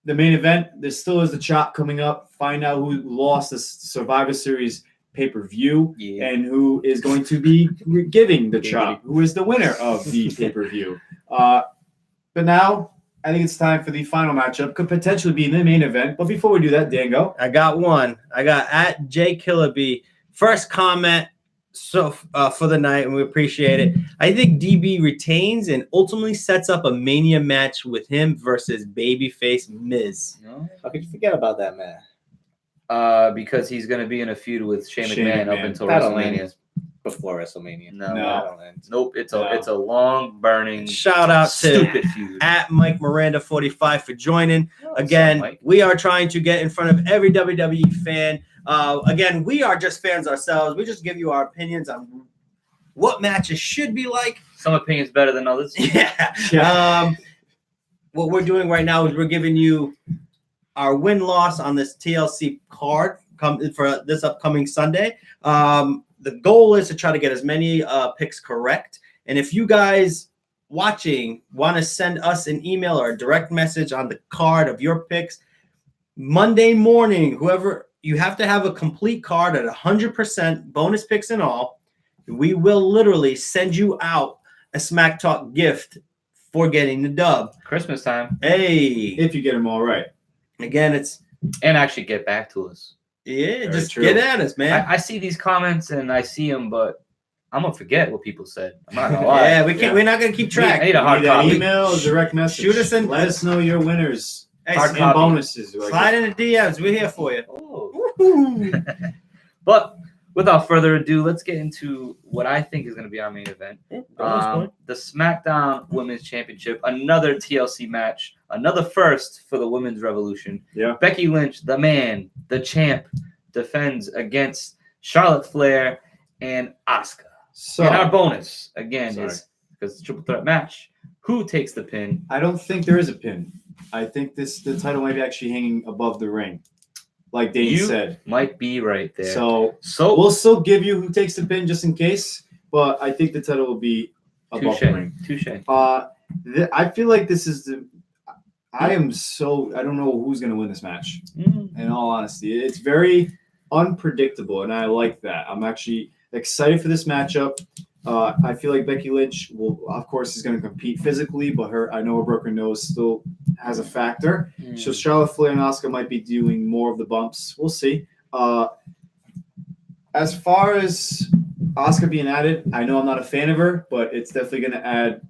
Speaker 2: the main event, there still is the chop coming up. Find out who lost the Survivor Series pay-per-view and who is going to be giving the chop, who is the winner of the pay-per-view. But now, I think it's time for the final matchup. Could potentially be the main event. But before we do that, Dango.
Speaker 4: I got one. I got at J Killaby. First comment for the night, and we appreciate it. I think DB retains and ultimately sets up a Mania match with him versus babyface Miz.
Speaker 1: No?
Speaker 3: How could you forget about that, man?
Speaker 1: Because he's going to be in a feud with Shane
Speaker 2: Shane
Speaker 1: McMahon up
Speaker 2: McMahon.
Speaker 1: until
Speaker 3: That'll
Speaker 1: WrestleMania.
Speaker 3: end before WrestleMania.
Speaker 1: No.
Speaker 3: That'll end.
Speaker 1: Nope. It's a long burning
Speaker 4: Shout out to
Speaker 1: stupid feud.
Speaker 4: at Mike Miranda 45 for joining. Again,
Speaker 1: Mike.
Speaker 4: we are trying to get in front of every WWE fan. Again, we are just fans ourselves. We just give you our opinions on what matches should be like.
Speaker 1: Some opinions better than others.
Speaker 4: Yeah. What we're doing right now is we're giving you our win-loss on this TLC card for this upcoming Sunday. The goal is to try to get as many picks correct. And if you guys watching want to send us an email or a direct message on the card of your picks, Monday morning, whoever, you have to have a complete card at 100%, bonus picks and all. We will literally send you out a Smack Talk gift for getting the dub.
Speaker 1: Christmas time.
Speaker 4: Hey.
Speaker 2: If you get them all right.
Speaker 4: Again, it's
Speaker 1: And actually get back to us.
Speaker 4: yeah,
Speaker 2: Very
Speaker 4: just
Speaker 2: true.
Speaker 4: get at us, man.
Speaker 1: I see these comments and I see them, but I'm going to forget what people said. I'm not going to lie.
Speaker 4: Yeah, we can't.
Speaker 2: Yeah.
Speaker 4: We're not gonna keep
Speaker 1: I
Speaker 4: track.
Speaker 1: need a hard
Speaker 2: Either
Speaker 1: copy.
Speaker 2: email or direct message.
Speaker 4: Shoot us in-
Speaker 2: Let us know your winners
Speaker 4: Hey,
Speaker 1: Hard
Speaker 2: and
Speaker 1: copy.
Speaker 2: bonuses.
Speaker 4: slide in the DMs. We're here for you.
Speaker 1: Oh. But without further ado, let's get into what I think is going to be our main event. The SmackDown Women's Championship, another TLC match, another first for the Women's Revolution.
Speaker 2: Yeah.
Speaker 1: Becky Lynch, the man, the champ, defends against Charlotte Flair and Asuka.
Speaker 2: So
Speaker 1: And our bonus, again,
Speaker 2: Sorry.
Speaker 1: is because it's a triple threat match. Who takes the pin?
Speaker 2: I don't think there is a pin. I think the title might be actually hanging above the ring, like Dane
Speaker 1: You
Speaker 2: said.
Speaker 1: might be right there.
Speaker 2: So
Speaker 1: So
Speaker 2: we'll still give you who takes the pin just in case, but I think the title will be above the ring.
Speaker 1: touche.
Speaker 2: I feel like this is I don't know who's going to win this match. In all honesty, it's very unpredictable, and I like that. I'm actually excited for this matchup. I feel like Becky Lynch of course, is going to compete physically, but I know her broken nose still has a factor. So Charlotte Flair and Asuka might be doing more of the bumps. We'll see. As far as Asuka being added, I know I'm not a fan of her, but it's definitely going to add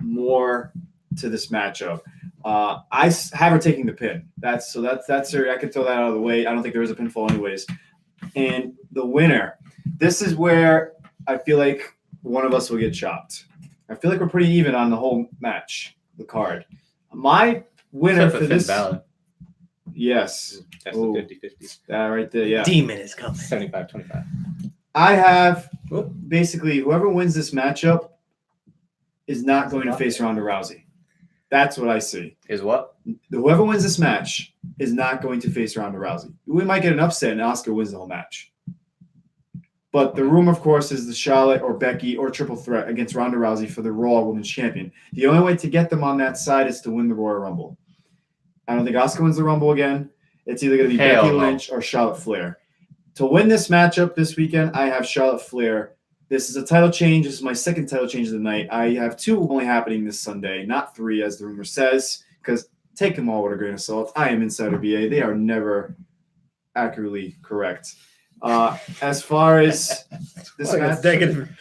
Speaker 2: more to this matchup. I have her taking the pin. That's her. I can throw that out of the way. I don't think there is a pinfall anyways. And the winner. This is where I feel like one of us will get chopped. I feel like we're pretty even on the whole match, the card. My winner
Speaker 1: Except
Speaker 2: for
Speaker 1: Finn
Speaker 2: this.
Speaker 1: Balor.
Speaker 2: Yes.
Speaker 3: That's
Speaker 2: Ooh.
Speaker 3: the 50-50.
Speaker 2: That right there. Yeah.
Speaker 4: Demon is coming.
Speaker 3: 75-25.
Speaker 2: I have basically whoever wins this matchup is not going to face Ronda Rousey. That's what I see.
Speaker 1: Is what?
Speaker 2: Whoever wins this match is not going to face Ronda Rousey. We might get an upset and Asuka wins the whole match. But the rumor, of course, is the Charlotte or Becky or triple threat against Ronda Rousey for the Raw Women's Champion. The only way to get them on that side is to win the Royal Rumble. I don't think Asuka wins the Rumble again. It's either going to be Becky Lynch or Charlotte Flair. To win this matchup this weekend, I have Charlotte Flair. This is a title change. This is my second title change of the night. I have 2 only happening this Sunday, not 3 as the rumor says, because take them all with a grain of salt. I am Insider BA. They are never accurately correct. As far as this match,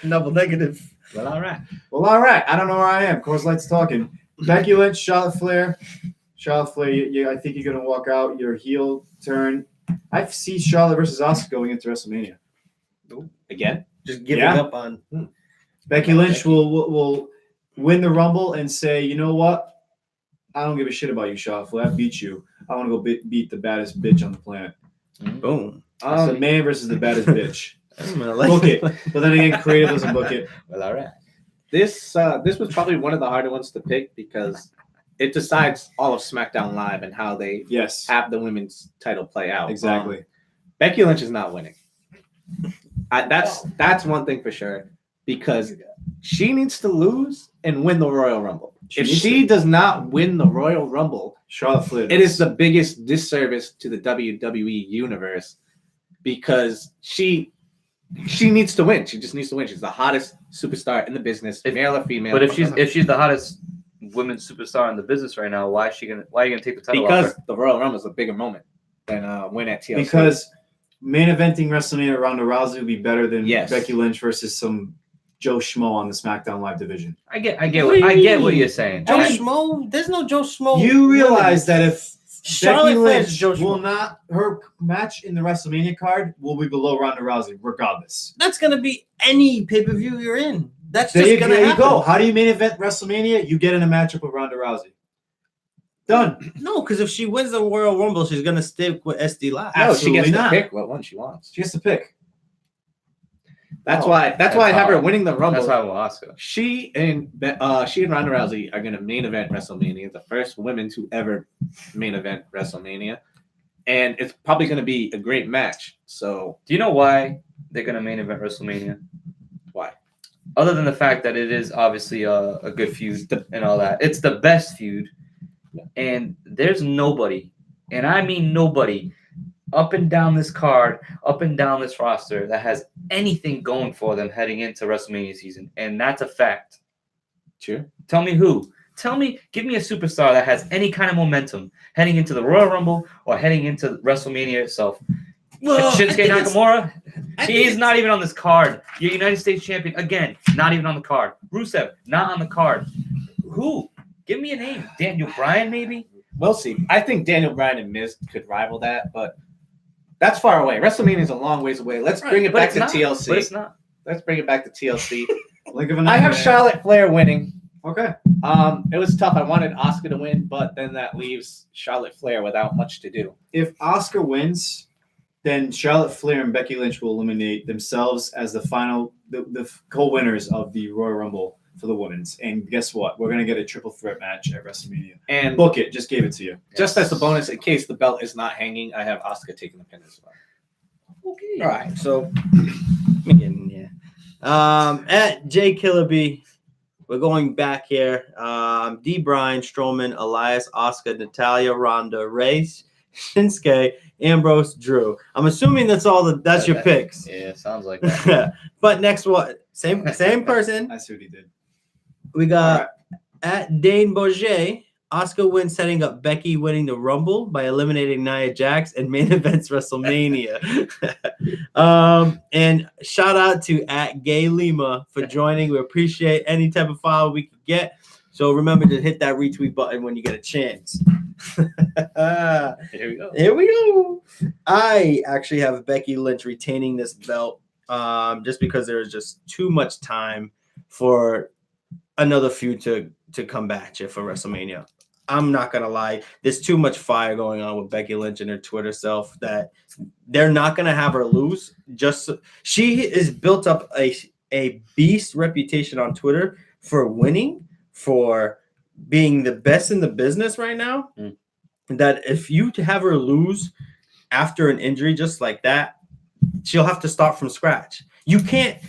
Speaker 4: double negative.
Speaker 1: Well, all right.
Speaker 2: well, all right. I don't know where I am. Coors Light's talking. Becky Lynch, Charlotte Flair. Charlotte Flair, I think you're going to walk out your heel turn. I see Charlotte versus Asuka going into WrestleMania.
Speaker 3: Again?
Speaker 4: just giving
Speaker 2: Yeah.
Speaker 4: up on.
Speaker 2: Becky Lynch will win the Rumble and say, you know what? I don't give a shit about you, Charlotte Flair. I beat you. I want to go beat the baddest bitch on the planet.
Speaker 4: Boom.
Speaker 2: It's the man versus the baddest bitch.
Speaker 4: I'm gonna like
Speaker 2: Book it. But then again, creative doesn't book it.
Speaker 1: Well, all right.
Speaker 3: This was probably one of the harder ones to pick because it decides all of SmackDown Live and how they
Speaker 2: Yes.
Speaker 3: have the women's title play out.
Speaker 2: Exactly.
Speaker 3: Becky Lynch is not winning. That's one thing for sure because she needs to lose and win the Royal Rumble. If she does not win the Royal Rumble,
Speaker 2: Charlotte Flair.
Speaker 3: it is the biggest disservice to the WWE universe because she needs to win. She just needs to win. She's the hottest superstar in the business, male or female.
Speaker 1: But if she's the hottest women's superstar in the business right now, why are you gonna take the title?
Speaker 3: because
Speaker 1: off her?
Speaker 3: the Royal Rumble is a bigger moment than win at TLC.
Speaker 2: Because main eventing WrestleMania Ronda Rousey would be better than
Speaker 3: Yes.
Speaker 2: Becky Lynch versus some Joe Schmo on the SmackDown Live division.
Speaker 1: I get what you're saying.
Speaker 4: Joe Schmo. There's no Joe Schmo.
Speaker 2: You realize that if
Speaker 4: Charlotte
Speaker 2: Becky
Speaker 4: Flair's
Speaker 2: Lynch
Speaker 4: Joe
Speaker 2: will
Speaker 4: Schmo.
Speaker 2: not, her match in the WrestleMania card will be below Ronda Rousey, regardless.
Speaker 4: That's gonna be any pay-per-view you're in. That's
Speaker 2: There
Speaker 4: just
Speaker 2: you,
Speaker 4: gonna
Speaker 2: there you
Speaker 4: happen.
Speaker 2: go. How do you main event WrestleMania? You get in a matchup with Ronda Rousey. Done.
Speaker 4: No, because if she wins the Royal Rumble, she's gonna stick with SD Live.
Speaker 3: no, she
Speaker 2: absolutely
Speaker 3: gets to
Speaker 2: not.
Speaker 3: pick what one she wants.
Speaker 2: She has to pick.
Speaker 3: That's
Speaker 2: Oh,
Speaker 3: why I have her
Speaker 1: hard.
Speaker 3: winning the Rumble.
Speaker 1: That's why I will Oscar.
Speaker 3: She and Ronda Rousey are going to main event WrestleMania, the first women to ever main event WrestleMania, and it's probably going to be a great match. So
Speaker 1: Do you know why they're gonna main event WrestleMania?
Speaker 3: why?
Speaker 1: Other than the fact that it is obviously a good feud and all that, it's the best feud, and there's nobody, and I mean nobody, up and down this card, up and down this roster that has anything going for them heading into WrestleMania season, and that's a fact.
Speaker 3: Sure.
Speaker 1: Tell me who. Give me a superstar that has any kind of momentum heading into the Royal Rumble or heading into WrestleMania itself.
Speaker 4: Well, I
Speaker 1: Shinsuke
Speaker 4: think it's-
Speaker 1: Nakamura,
Speaker 4: I think
Speaker 1: he's
Speaker 4: it's-
Speaker 1: not even on this card. Your United States champion, again, not even on the card. Rusev, not on the card. Who? Give me a name. Daniel Bryan, maybe?
Speaker 3: We'll see. I think Daniel Bryan and Miz could rival that, but that's far away. WrestleMania is a long ways away. Let's bring it
Speaker 1: But
Speaker 3: back
Speaker 1: it's
Speaker 3: to
Speaker 1: not.
Speaker 3: TLC.
Speaker 1: But it's not.
Speaker 3: Let's bring it back to TLC.
Speaker 2: Link of an
Speaker 3: I have Charlotte Flair winning.
Speaker 2: Okay.
Speaker 3: It was tough. I wanted Asuka to win, but then that leaves Charlotte Flair without much to do.
Speaker 2: If Asuka wins, then Charlotte Flair and Becky Lynch will eliminate themselves as the final, the co-winners of the Royal Rumble for the women's. And guess what? We're gonna get a triple threat match at WrestleMania.
Speaker 3: And
Speaker 2: Book it. Just gave it to you.
Speaker 3: just as a bonus, in case the belt is not hanging, I have Asuka taking the pin as well.
Speaker 1: Okay.
Speaker 4: All right, so yeah. At J Killerby, we're going back here. D. Bryan, Strowman, Elias, Asuka, Natalia, Ronda, Ray, Shinsuke, Ambrose, Drew. I'm assuming that's all. That's your picks.
Speaker 1: Yeah, sounds like that.
Speaker 4: But next one, same person.
Speaker 2: I see what he did.
Speaker 4: We got at Dane Bourget, Asuka wins, setting up Becky winning the Rumble by eliminating Nia Jax and main events WrestleMania. And shout out to at Gay Lima for joining. We appreciate any type of follow we could get. So remember to hit that retweet button when you get a chance.
Speaker 1: Here we go.
Speaker 4: Here we go. I actually have Becky Lynch retaining this belt just because there is just too much time for another feud to come back for WrestleMania. I'm not going to lie. There's too much fire going on with Becky Lynch and her Twitter self that they're not going to have her lose. She is built up a beast reputation on Twitter for winning, for being the best in the business right now. That if you have her lose after an injury just like that, she'll have to start from scratch. You can't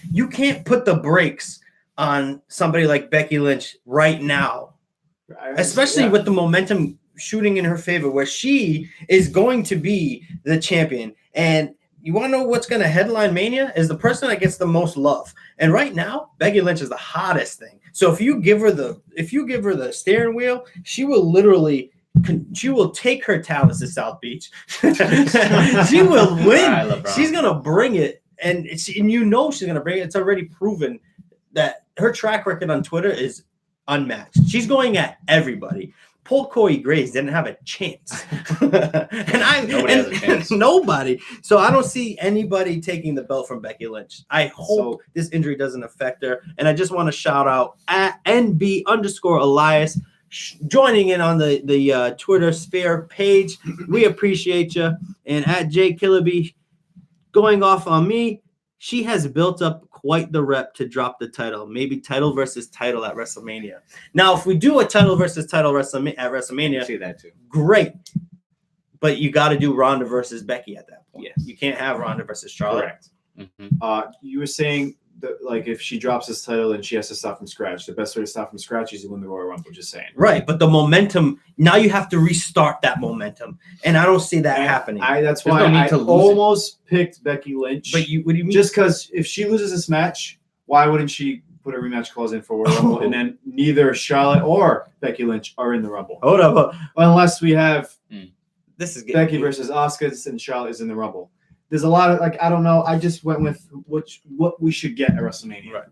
Speaker 4: put the brakes on somebody like Becky Lynch right now, especially with the momentum shooting in her favor, where she is going to be the champion. And you want to know what's going to headline Mania is the person that gets the most love. And right now, Becky Lynch is the hottest thing. So if you give her the steering wheel, she will take her talents to South Beach. She will win. She's gonna bring it, and she's gonna bring it. It's already proven that her track record on Twitter is unmatched. She's going at everybody. Poor Corey Graves didn't have a chance.
Speaker 1: Nobody has a chance.
Speaker 4: Nobody. So I don't see anybody taking the belt from Becky Lynch. I hope this injury doesn't affect her. And I just want to shout out at NB_Elias joining in on the Twitter sphere page. We appreciate you. And at Jay Killaby going off on me, she has built up quite the rep to drop the title. Maybe title versus title at WrestleMania. Now, if we do a title versus title at WrestleMania,
Speaker 3: I see that too.
Speaker 4: Great. But you got to do Ronda versus Becky at that point.
Speaker 3: Yes.
Speaker 4: You can't have Ronda versus Charlotte.
Speaker 2: Correct.
Speaker 1: Mm-hmm.
Speaker 2: You were saying that, like, if she drops this title and she has to start from scratch, the best way to start from scratch is to win the Royal Rumble. Just saying.
Speaker 4: Right, but the momentum, now you have to restart that momentum, and I don't see that happening.
Speaker 2: That's
Speaker 1: There's
Speaker 2: why
Speaker 1: no need
Speaker 2: I
Speaker 1: to lose
Speaker 2: almost picked Becky Lynch.
Speaker 4: But what do you mean?
Speaker 2: Just because if she loses this match, why wouldn't she put a rematch clause in for Royal Rumble? And then neither Charlotte or Becky Lynch are in the Rumble.
Speaker 4: Hold up.
Speaker 2: Unless we have
Speaker 4: This is
Speaker 2: Becky versus Asuka and Charlotte is in the Rumble. There's a lot of, like, I don't know. I just went with what we should get at WrestleMania.
Speaker 4: Right.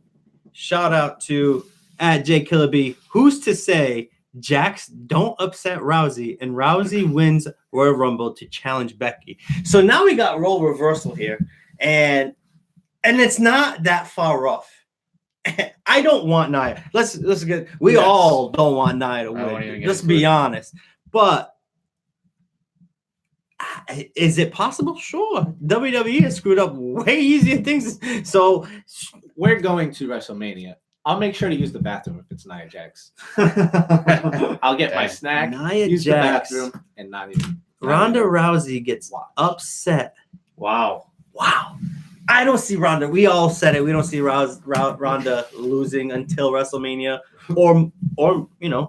Speaker 4: Shout out to at Jay Killaby. Who's to say Jax don't upset Rousey and Rousey wins Royal Rumble to challenge Becky? So now we got role reversal here, and it's not that far off. I don't want Nia. Let's get. We all don't want Nia to win. Let's be honest. But is it possible? Sure. WWE has screwed up way easier things. So
Speaker 3: we're going to WrestleMania. I'll make sure to use the bathroom if it's Nia Jax. I'll get my snack, use
Speaker 4: Jax.
Speaker 3: the bathroom, and not even.
Speaker 4: Ronda Rousey gets upset.
Speaker 2: Wow.
Speaker 4: I don't see Ronda. We all said it. We don't see Ronda losing until WrestleMania or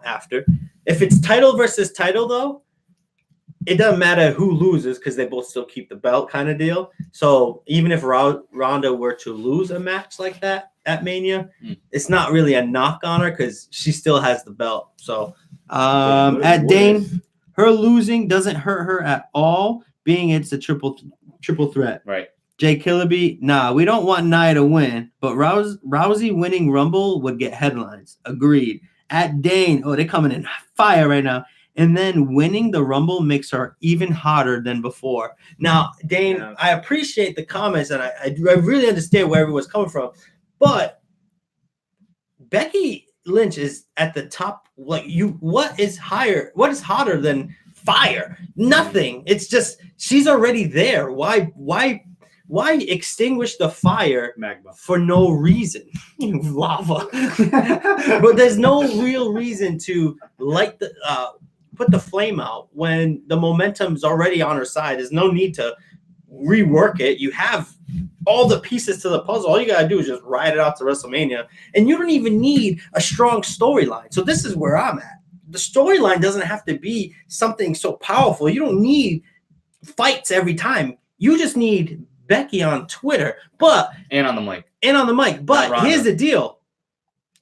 Speaker 4: after. If it's title versus title, though, it doesn't matter who loses because they both still keep the belt kind of deal. So even if Ronda were to lose a match like that at Mania, it's not really a knock on her because she still has the belt. So at Dane, her losing doesn't hurt her at all, being it's a triple threat.
Speaker 1: Right.
Speaker 4: Jay Killaby, nah, we don't want Nia to win, but Rousey winning Rumble would get headlines. Agreed. At Dane, they're coming in fire right now. And then winning the Rumble makes her even hotter than before. Now, Dane, I appreciate the comments, and I really understand where everyone's coming from. But Becky Lynch is at the top. Like, what is hotter than fire? Nothing. It's just she's already there. Why extinguish the fire
Speaker 2: Magma
Speaker 4: for no reason? Lava. But there's no real reason to light the put the flame out when the momentum's already on her side. There's no need to rework it. You have all the pieces to the puzzle. All you gotta do is just ride it out to WrestleMania, and you don't even need a strong storyline. So this is where I'm at. The storyline doesn't have to be something so powerful. You don't need fights every time. You just need Becky on Twitter,
Speaker 1: and on the mic.
Speaker 4: But here's the deal: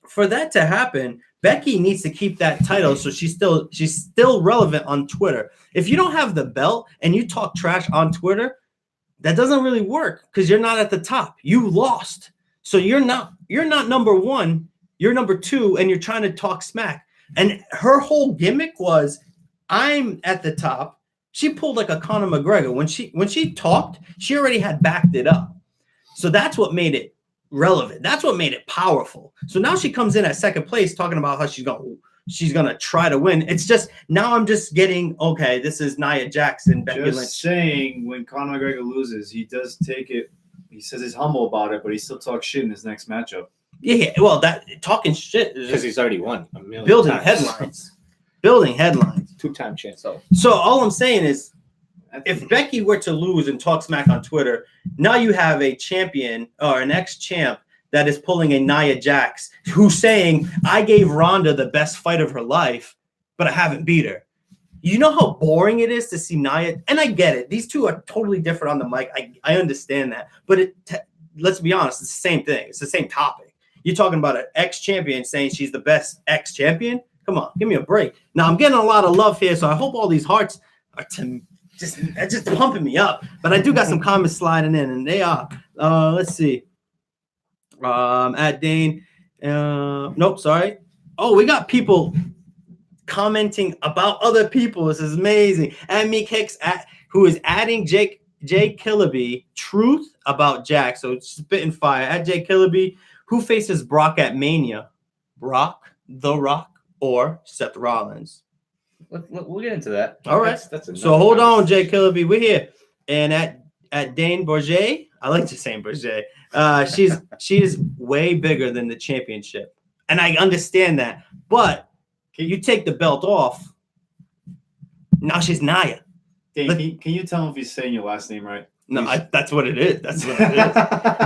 Speaker 4: for that to happen, Becky needs to keep that title so she's still relevant on Twitter. If you don't have the belt and you talk trash on Twitter, that doesn't really work because you're not at the top. You lost. So you're not number one, you're number two, and you're trying to talk smack. And her whole gimmick was, I'm at the top. She pulled like a Conor McGregor. When she talked, she already had backed it up. So that's what made it relevant. That's what made it powerful. So now she comes in at second place talking about how she's gonna try to win. It's just now I'm just getting this is Nia Jax and Becky Lynch.
Speaker 2: Saying when Conor McGregor loses, he does take it. He says he's humble about it, but he still talks shit in his next matchup.
Speaker 4: Yeah, well, that talking shit is
Speaker 3: because he's already won a million
Speaker 4: building
Speaker 3: times.
Speaker 4: headlines. Building headlines.
Speaker 3: 2-time champ.
Speaker 4: So all I'm saying is, if Becky were to lose and talk smack on Twitter, now you have a champion or an ex-champ that is pulling a Nia Jax who's saying, I gave Ronda the best fight of her life, but I haven't beat her. You know how boring it is to see Nia? And I get it. These two are totally different on the mic. I understand that. But let's be honest, it's the same thing. It's the same topic. You're talking about an ex-champion saying she's the best ex-champion? Come on, give me a break. Now, I'm getting a lot of love here, so I hope all these hearts are just pumping me up. But I do got some comments sliding in, and they are. Let's see. At Dane. Nope, sorry. Oh, we got people. commenting about other people. This is amazing. And Meek Hicks, who is adding Jay Killaby truth about Jack. So spitting fire at Jay Killaby, who faces Brock at Mania. Brock, The Rock, or Seth Rollins.
Speaker 1: We'll get into that.
Speaker 4: All right.
Speaker 3: That's
Speaker 4: So hold on, Jay Killaby. We're here. And at Dane Bourget, I like to say Bourget. She's way bigger than the championship. And I understand that. But you take the belt off. Now she's Nia.
Speaker 2: Dane, can you tell him if he's saying your last name right?
Speaker 4: No, that's what it is. That's what it is.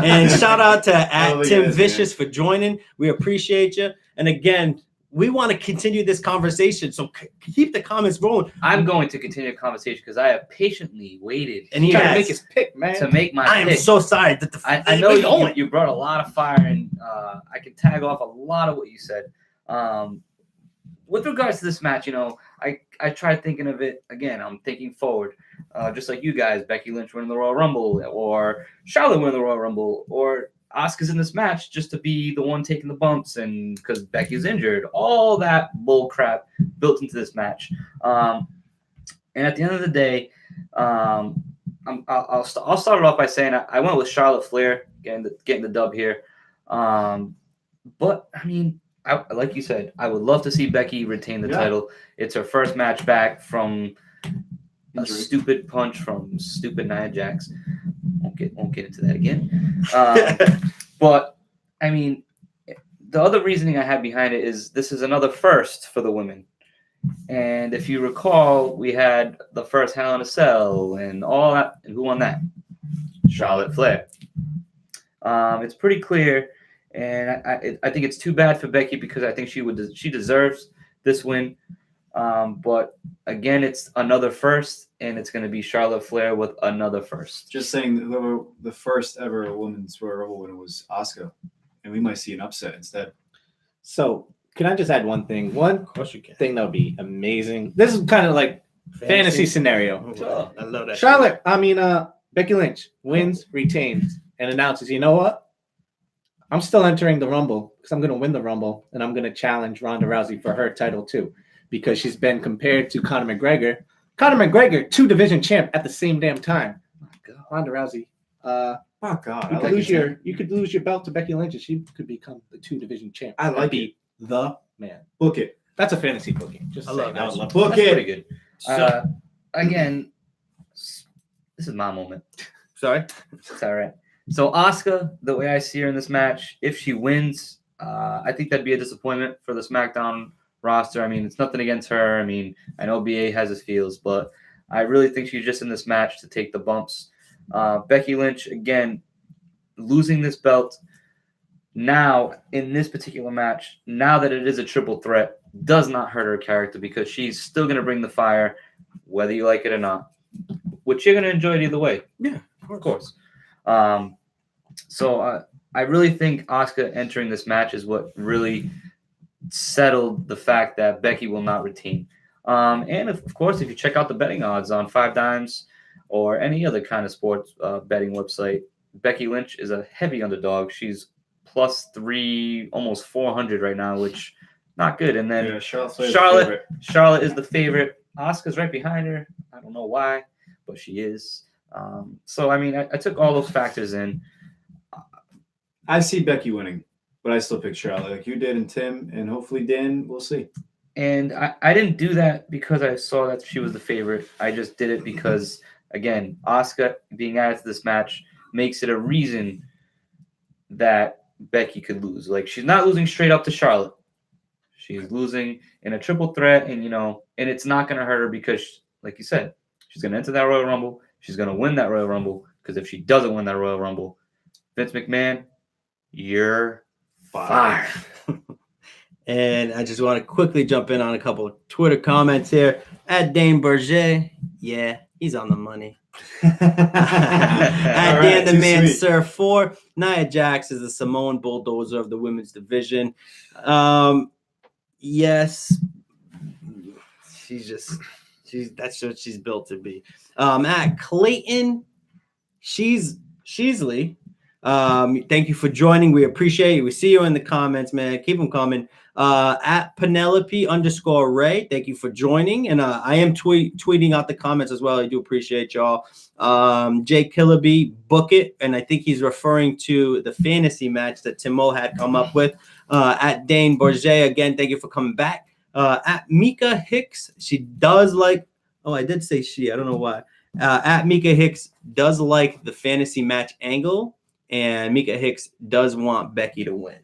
Speaker 4: And shout out to at Tim Vicious for joining. We appreciate you. And again, we want to continue this conversation. So keep the comments rolling.
Speaker 1: I'm going to continue the conversation because I have patiently waited
Speaker 4: And he
Speaker 3: trying
Speaker 4: has.
Speaker 3: to make his pick, man.
Speaker 1: to make my
Speaker 4: I am
Speaker 1: pick.
Speaker 4: so sorry that
Speaker 1: I know you brought a lot of fire, and I can tag off a lot of what you said. With regards to this match, I tried thinking of it again. I'm thinking forward, just like you guys. Becky Lynch winning the Royal Rumble, or Charlotte winning the Royal Rumble, or Asuka's in this match just to be the one taking the bumps, and because Becky's injured. All that bull crap built into this match. And at the end of the day, I'll start it off by saying I went with Charlotte Flair getting the dub here. But I mean, like you said, I would love to see Becky retain the title. It's her first match back from a stupid punch from stupid Nia Jax. Won't get into that again. But I mean, the other reasoning I had behind it is this is another first for the women. And if you recall, we had the first Hell in a Cell and all that. And who won that? Charlotte Flair. It's pretty clear. And I think it's too bad for Becky because I think she deserves this win. But again, it's another first, and it's going to be Charlotte Flair with another first.
Speaker 2: Just saying, the first ever women's Royal Rumble winner was Asuka, and we might see an upset instead.
Speaker 3: So, can I just add one thing?
Speaker 4: Of course you can.
Speaker 3: Thing that would be amazing. This is kind of like fantasy scenario.
Speaker 4: Oh, I love that.
Speaker 3: Charlotte, Becky Lynch wins, retains, and announces, you know what? I'm still entering the Rumble because I'm going to win the Rumble, and I'm going to challenge Ronda Rousey for her title too, because she's been compared to Conor McGregor. Conor McGregor, 2-division champ at the same damn time. Ronda Rousey. You could lose your belt to Becky Lynch, and she could become the 2-division champ.
Speaker 2: I like
Speaker 3: it. The man.
Speaker 2: Book it.
Speaker 3: That's a fantasy booking. Just
Speaker 4: I love that.
Speaker 2: Book
Speaker 1: That's
Speaker 2: it.
Speaker 1: pretty good. Again, this is my moment.
Speaker 4: Sorry.
Speaker 1: It's all right. So Asuka, the way I see her in this match, if she wins, I think that'd be a disappointment for the SmackDown roster. I mean, it's nothing against her. I mean, I know BA has his feels, but I really think she's just in this match to take the bumps. Becky Lynch, again, losing this belt now in this particular match, now that it is a triple threat, does not hurt her character because she's still going to bring the fire, whether you like it or not, which you're going to enjoy it either way.
Speaker 4: Yeah,
Speaker 1: of course. So I really think Asuka entering this match is what really settled the fact that Becky will not retain. And of course, if you check out the betting odds on 5 Dimes or any other kind of sports betting website, Becky Lynch is a heavy underdog. She's +3, almost 400 right now, which not good. And then Charlotte is the favorite. Asuka's right behind her. I don't know why, but she is. So I mean, I took all those factors in.
Speaker 2: I see Becky winning, but I still pick Charlotte like you did, and Tim, and hopefully Dan. We'll see.
Speaker 1: And I didn't do that because I saw that she was the favorite. I just did it because, again, Asuka being added to this match makes it a reason that Becky could lose. Like, she's not losing straight up to Charlotte. She's losing in a triple threat, and and it's not going to hurt her because, like you said, she's going to enter that Royal Rumble. She's going to win that Royal Rumble because if she doesn't win that Royal Rumble, Vince McMahon, you're fired.
Speaker 4: And I just want to quickly jump in on a couple of Twitter comments here. At Dane Berger, yeah, he's on the money. At Dan the Man Sir 4, Nia Jax is the Samoan bulldozer of the women's division. Yes, that's what she's built to be. At Clayton Sheasley, Thank you for joining. We appreciate it. We see you in the comments, man. Keep them coming. At Penelope_Ray, thank you for joining. And I am tweeting out the comments as well. I do appreciate y'all. Jay Killaby, book it. And I think he's referring to the fantasy match that Timo had come up with. At Dane Bourget, again, thank you for coming back. At Mika Hicks, she does like, oh, I did say she, I don't know why. At Mika Hicks does like the fantasy match angle, and Mika Hicks does want Becky to win.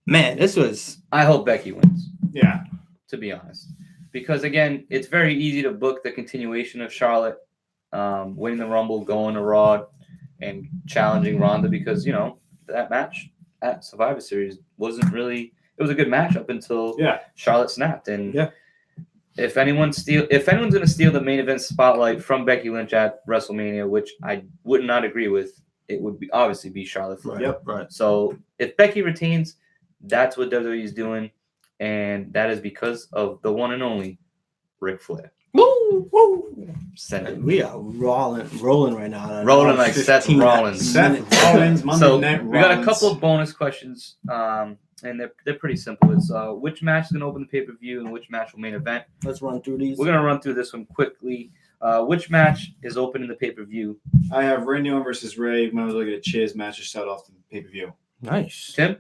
Speaker 4: Man, this was...
Speaker 1: I hope Becky wins.
Speaker 2: Yeah.
Speaker 1: To be honest. Because, again, it's very easy to book the continuation of Charlotte winning the Rumble, going to Raw, and challenging Ronda because, you know, that match at Survivor Series wasn't really... It was a good match up until Charlotte snapped. And if anyone's going to steal the main event spotlight from Becky Lynch at WrestleMania, which I would not agree with, it would obviously be Charlotte Flair.
Speaker 2: Yep.
Speaker 4: Right.
Speaker 1: So if Becky retains, that's what WWE is doing, and that is because of the one and only Ric Flair.
Speaker 4: Woo, woo.
Speaker 1: Send it.
Speaker 4: We are rolling right now.
Speaker 1: Rolling like Seth Rollins.
Speaker 2: Seth Rollins, Monday Night Rollins.
Speaker 1: We got a couple of bonus questions, and they're pretty simple. It's which match is going to open the pay-per-view and which match will main event.
Speaker 4: Let's run through these.
Speaker 1: We're going to run through this one quickly. Which match is opening the pay-per-view?
Speaker 2: I have Randy Orton versus Ray. Might as well get a Chiz match to start off the pay-per-view.
Speaker 4: Nice.
Speaker 1: Tim?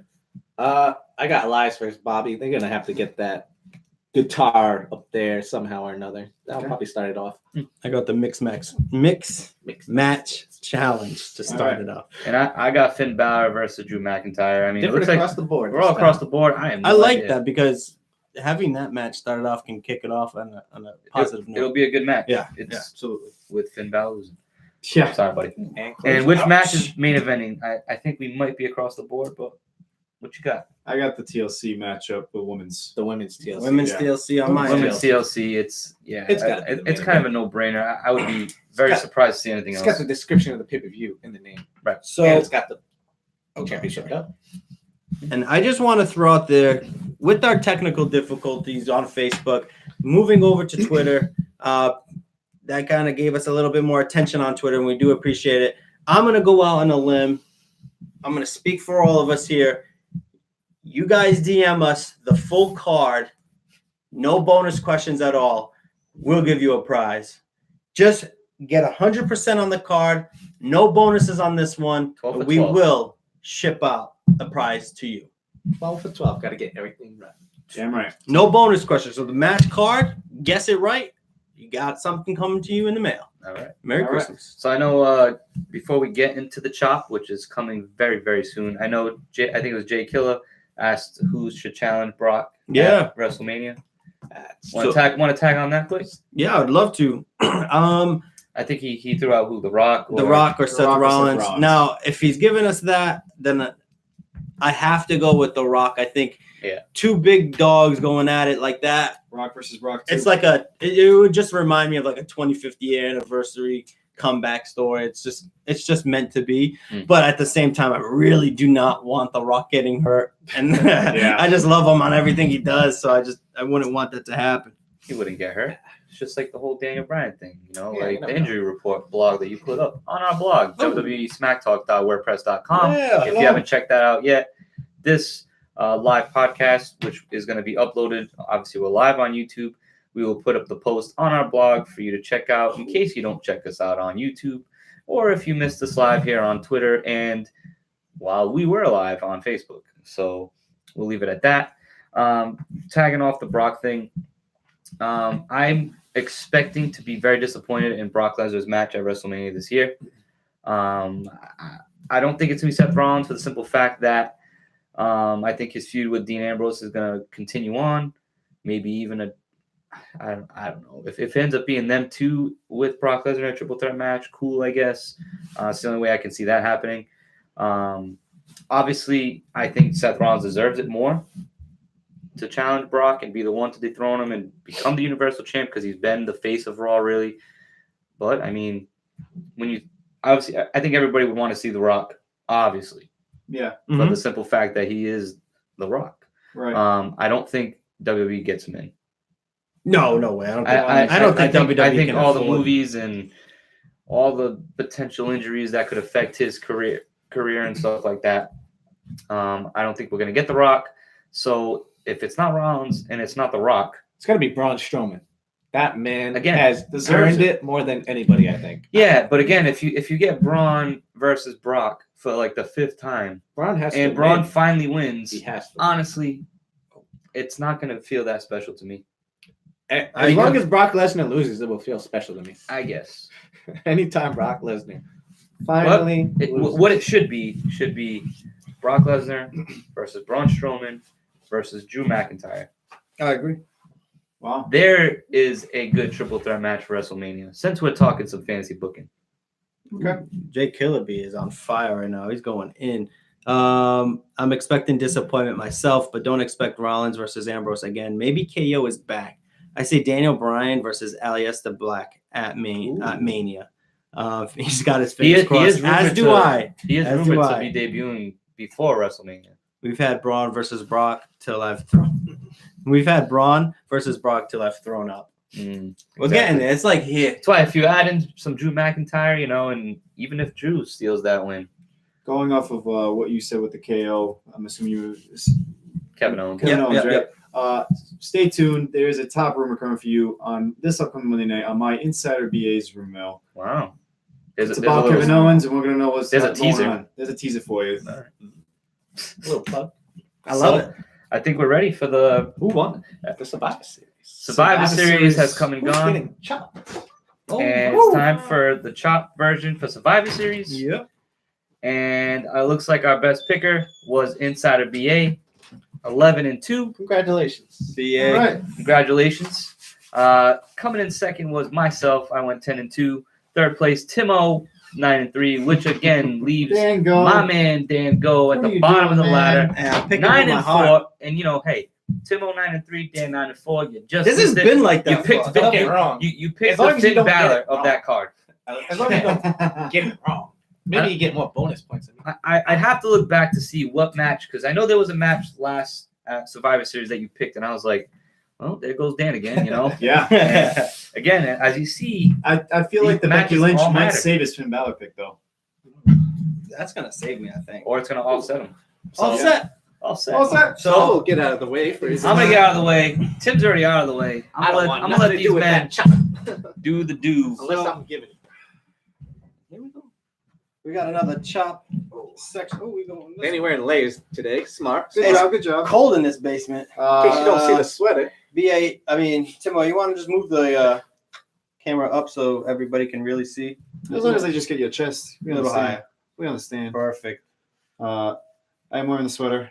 Speaker 3: I got Elias versus Bobby. They're gonna have to get that guitar up there somehow or another. That'll probably start it off.
Speaker 4: I got the mix match challenge to start it off.
Speaker 1: And I got Finn Balor versus Drew McIntyre. I mean,
Speaker 3: Different
Speaker 1: it looks like
Speaker 3: across the board.
Speaker 1: we're all across the board.
Speaker 4: I like that because having that match started off can kick it off on a positive note.
Speaker 1: It'll be a good match.
Speaker 4: Yeah,
Speaker 1: It's
Speaker 2: absolutely.
Speaker 1: with Finn Balor.
Speaker 2: Yeah.
Speaker 1: Sorry, buddy.
Speaker 3: And
Speaker 1: And which match is main eventing? I think we might be across the board, but what you got?
Speaker 2: I got the TLC matchup, the women's.
Speaker 3: the women's TLC.
Speaker 4: Women's
Speaker 2: Yeah.
Speaker 4: TLC on my
Speaker 1: Women's
Speaker 4: end.
Speaker 1: TLC. It's
Speaker 3: gotta be the
Speaker 1: it's
Speaker 3: main
Speaker 1: kind of a no-brainer. I would be very
Speaker 3: got-
Speaker 1: surprised to see anything
Speaker 3: It's
Speaker 1: else.
Speaker 3: got the description of the pay-per-view in the name.
Speaker 4: So
Speaker 3: And it's got the championship belt.
Speaker 4: And I just want to throw out there, with our technical difficulties on Facebook, moving over to Twitter, that kind of gave us a little bit more attention on Twitter, and we do appreciate it. I'm going to go out on a limb. I'm going to speak for all of us here. You guys DM us the full card, no bonus questions at all. We'll give you a prize. Just get 100% on the card, no bonuses on this one.
Speaker 1: 12 for
Speaker 4: We
Speaker 1: 12.
Speaker 4: will ship out the prize to you.
Speaker 3: 12 for 12. Got to get everything right.
Speaker 2: Damn right.
Speaker 4: No bonus questions. So the match card, guess it right. You got something coming to you in the mail.
Speaker 1: All right.
Speaker 4: Merry
Speaker 2: All right.
Speaker 4: Christmas.
Speaker 1: So I know before we get into the chop, which is coming very, very soon, I know I think it was Jay Killa asked who should challenge Brock at WrestleMania. Want to tag on that, please?
Speaker 4: Yeah, I'd love to.
Speaker 1: I think he threw out who, The Rock?
Speaker 4: The Rock or
Speaker 2: The
Speaker 4: Seth
Speaker 2: Rock or Seth
Speaker 4: Rollins.
Speaker 2: Rollins.
Speaker 4: Now, if he's giving us that, then I have to go with The Rock. I think two big dogs going at it like that.
Speaker 2: Rock versus Rock. 2.
Speaker 4: It's like it would just remind me of like a 25th year anniversary comeback story. It's just meant to be. But at the same time, I really do not want The Rock getting hurt. And I just love him on everything he does. So I wouldn't want that to happen.
Speaker 1: He wouldn't get hurt. It's just like the whole Daniel Bryan thing,
Speaker 3: Yeah,
Speaker 1: the injury report blog that you put up on our blog, www.smacktalk.wordpress.com. If you haven't checked that out yet, this live podcast, which is going to be uploaded, obviously we're live on YouTube. We will put up the post on our blog for you to check out in case you don't check us out on YouTube, or if you missed us live here on Twitter and while we were live on Facebook. So we'll leave it at that. Tagging off the Brock thing, I'm expecting to be very disappointed in Brock Lesnar's match at WrestleMania this year. I don't think it's going to be Seth Rollins for the simple fact that I think his feud with Dean Ambrose is going to continue on. Maybe even I don't know. If it ends up being them two with Brock Lesnar in a triple threat match, cool, I guess. It's the only way I can see that happening. Obviously, I think Seth Rollins deserves it more to challenge Brock and be the one to dethrone him and become the Universal Champ because he's been the face of Raw, really. But, I mean, obviously, I think everybody would want to see The Rock, obviously.
Speaker 2: Yeah.
Speaker 1: For the simple fact that he is The Rock.
Speaker 2: Right.
Speaker 1: I don't think WWE gets him in.
Speaker 4: No way. I
Speaker 1: don't think
Speaker 4: WWE
Speaker 1: I think
Speaker 4: can
Speaker 1: all the
Speaker 4: afford-
Speaker 1: movies and all the potential injuries that could affect his career career and stuff like that. I don't think we're gonna get The Rock. So if it's not Rollins and it's not The Rock,
Speaker 3: It's got to be Braun Strowman. That man
Speaker 1: Again,
Speaker 3: has earned it more than anybody, I think.
Speaker 1: yeah. But again, if you get Braun versus Brock for like the 5th time,
Speaker 3: Braun has
Speaker 1: and
Speaker 3: to
Speaker 1: Braun
Speaker 3: win.
Speaker 1: finally wins,
Speaker 3: He has to.
Speaker 1: honestly, it's not gonna feel that special to me.
Speaker 3: As long as Brock Lesnar loses, it will feel special to me.
Speaker 1: I guess.
Speaker 3: Anytime Brock Lesnar finally loses.
Speaker 1: What it should be Brock Lesnar versus Braun Strowman versus Drew McIntyre.
Speaker 4: I agree.
Speaker 2: Wow.
Speaker 1: There is a good triple threat match for WrestleMania. Since we're talking some fantasy booking.
Speaker 2: Okay.
Speaker 4: Jake Killaby is on fire right now. He's going in. I'm expecting disappointment myself, but don't expect Rollins versus Ambrose again. Maybe KO is back. I say Daniel Bryan versus Aleister Black at Mania. He's got his fingers crossed. As do I.
Speaker 1: He is
Speaker 4: As
Speaker 1: rumored
Speaker 4: do
Speaker 1: to
Speaker 4: I.
Speaker 1: be debuting before WrestleMania.
Speaker 4: We've had Braun versus Brock till I've thrown. We've had Braun versus Brock till I've thrown up. We're getting there. It's like here.
Speaker 1: That's why if you add in some Drew McIntyre, and even if Drew steals that win,
Speaker 2: Going off of what you said with the KO, I'm assuming you
Speaker 1: Kevin Owens.
Speaker 2: Kevin
Speaker 4: Yep,
Speaker 2: Owens,
Speaker 4: yep,
Speaker 2: right? Stay tuned. There's a top rumor coming for you on this upcoming Monday night on my Insider BA's room mail.
Speaker 1: Wow.
Speaker 2: It's about Kevin Owens, and we're gonna know what's
Speaker 1: There's a
Speaker 2: going
Speaker 1: teaser.
Speaker 2: on. There's a teaser for you.
Speaker 1: All right.
Speaker 3: A little plug.
Speaker 4: I love it.
Speaker 1: I think we're ready for the
Speaker 3: Who won the Survivor Series?
Speaker 1: Survivor Series has come and
Speaker 3: Who's
Speaker 1: gone.
Speaker 3: getting chopped?
Speaker 1: And it's time for the chop version for Survivor Series.
Speaker 4: Yep.
Speaker 1: And it looks like our best picker was Insider BA, 11-2.
Speaker 3: Congratulations.
Speaker 2: All right.
Speaker 1: Congratulations. Coming in second was myself. I went 10-2. Third place, Timo, 9-3, which again leaves
Speaker 2: Dan Go.
Speaker 1: my man Dan Go at
Speaker 2: What are
Speaker 1: the
Speaker 2: you
Speaker 1: bottom
Speaker 2: doing,
Speaker 1: of the
Speaker 2: man?
Speaker 1: ladder.
Speaker 4: Yeah, I'm picking up my
Speaker 1: 9-4.
Speaker 4: heart.
Speaker 1: And hey, Timo 9-3, Dan 9-4. You just
Speaker 4: This has
Speaker 1: missed it.
Speaker 4: been like
Speaker 1: You
Speaker 4: that.
Speaker 1: picked
Speaker 4: for-
Speaker 3: Don't
Speaker 1: Finn-
Speaker 3: get it wrong.
Speaker 1: You picked
Speaker 3: As long
Speaker 1: the
Speaker 3: as you
Speaker 1: Finn
Speaker 3: don't get
Speaker 1: Balor
Speaker 3: it
Speaker 1: of
Speaker 3: wrong.
Speaker 1: that card.
Speaker 3: As long as you don't get it wrong. Maybe you get more bonus points.
Speaker 1: I'd have to look back to see what match, because I know there was a match last Survivor Series that you picked, and I was like, well, there goes Dan again,
Speaker 2: Yeah.
Speaker 1: And again, as you see,
Speaker 2: I feel like the Becky
Speaker 1: Matches
Speaker 2: Lynch
Speaker 1: all
Speaker 2: might
Speaker 1: matter.
Speaker 2: save his Finn Balor pick, though.
Speaker 4: That's gonna save me, I think.
Speaker 1: or it's going to offset him.
Speaker 4: All set.
Speaker 1: Offset.
Speaker 3: So get out of the way for
Speaker 1: I'm going to get out of the way. Tim's already out of the way.
Speaker 3: I don't want
Speaker 1: I'm
Speaker 3: nothing
Speaker 1: going to
Speaker 3: to do
Speaker 1: let
Speaker 3: with
Speaker 1: these
Speaker 3: that
Speaker 1: men
Speaker 3: chop.
Speaker 1: do the do.
Speaker 3: Unless I'm giving it.
Speaker 4: Here we go. We got another chop section. Oh, we going.
Speaker 3: Danny wearing layers today. Smart.
Speaker 2: Good job. Good job.
Speaker 4: Cold in this basement.
Speaker 3: In case you don't see the sweater.
Speaker 4: BA, Timo, you want to just move the camera up so everybody can really see?
Speaker 2: As long as they just get your chest. We
Speaker 4: A little
Speaker 2: understand.
Speaker 4: higher.
Speaker 2: We understand.
Speaker 4: Perfect.
Speaker 2: I am wearing the sweater.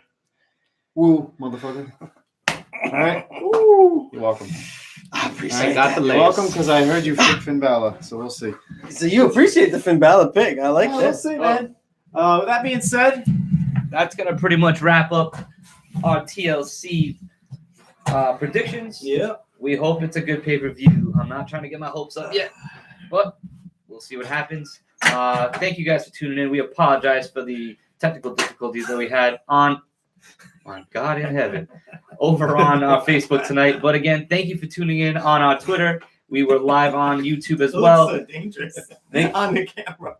Speaker 2: Woo, motherfucker. All right. Woo. You're welcome.
Speaker 4: I
Speaker 2: All
Speaker 4: appreciate
Speaker 2: right.
Speaker 3: got the
Speaker 2: You're
Speaker 3: layers.
Speaker 2: welcome, because I heard you pick Finn Balor, so we'll see.
Speaker 4: So you appreciate the Finn Balor pick. I like
Speaker 2: We'll
Speaker 4: that.
Speaker 2: see, man. With that being said,
Speaker 1: That's going to pretty much wrap up our TLC predictions.
Speaker 4: Yeah.
Speaker 1: We hope it's a good pay-per-view. I'm not trying to get my hopes up yet, but we'll see what happens. Thank you guys for tuning in. We apologize for the technical difficulties that we had on God in heaven over on our Facebook tonight. But again, thank you for tuning in on our Twitter. We were live on YouTube as well.
Speaker 2: so dangerous
Speaker 1: Thank-
Speaker 2: on the camera.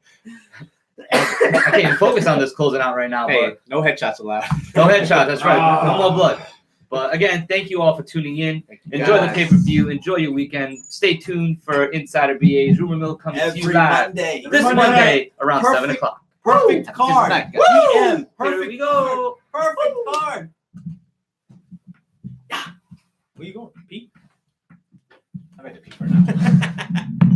Speaker 1: I can't even focus on this closing out right now,
Speaker 3: Hey, no headshots allowed.
Speaker 1: but no headshots. That's right. No more blood. But again, thank you all for tuning in. Enjoy the pay-per-view. Enjoy your weekend. Stay tuned for Insider BA's Rumor Mill coming to you
Speaker 4: Every
Speaker 1: live
Speaker 4: Monday.
Speaker 1: this Monday around
Speaker 4: Perfect.
Speaker 1: 7 o'clock.
Speaker 4: Perfect card.
Speaker 3: Smack.
Speaker 4: Woo!
Speaker 1: Here
Speaker 4: Perfect
Speaker 1: we go.
Speaker 4: Perfect card. Where you going, Pete?
Speaker 3: I'm going to pee for now.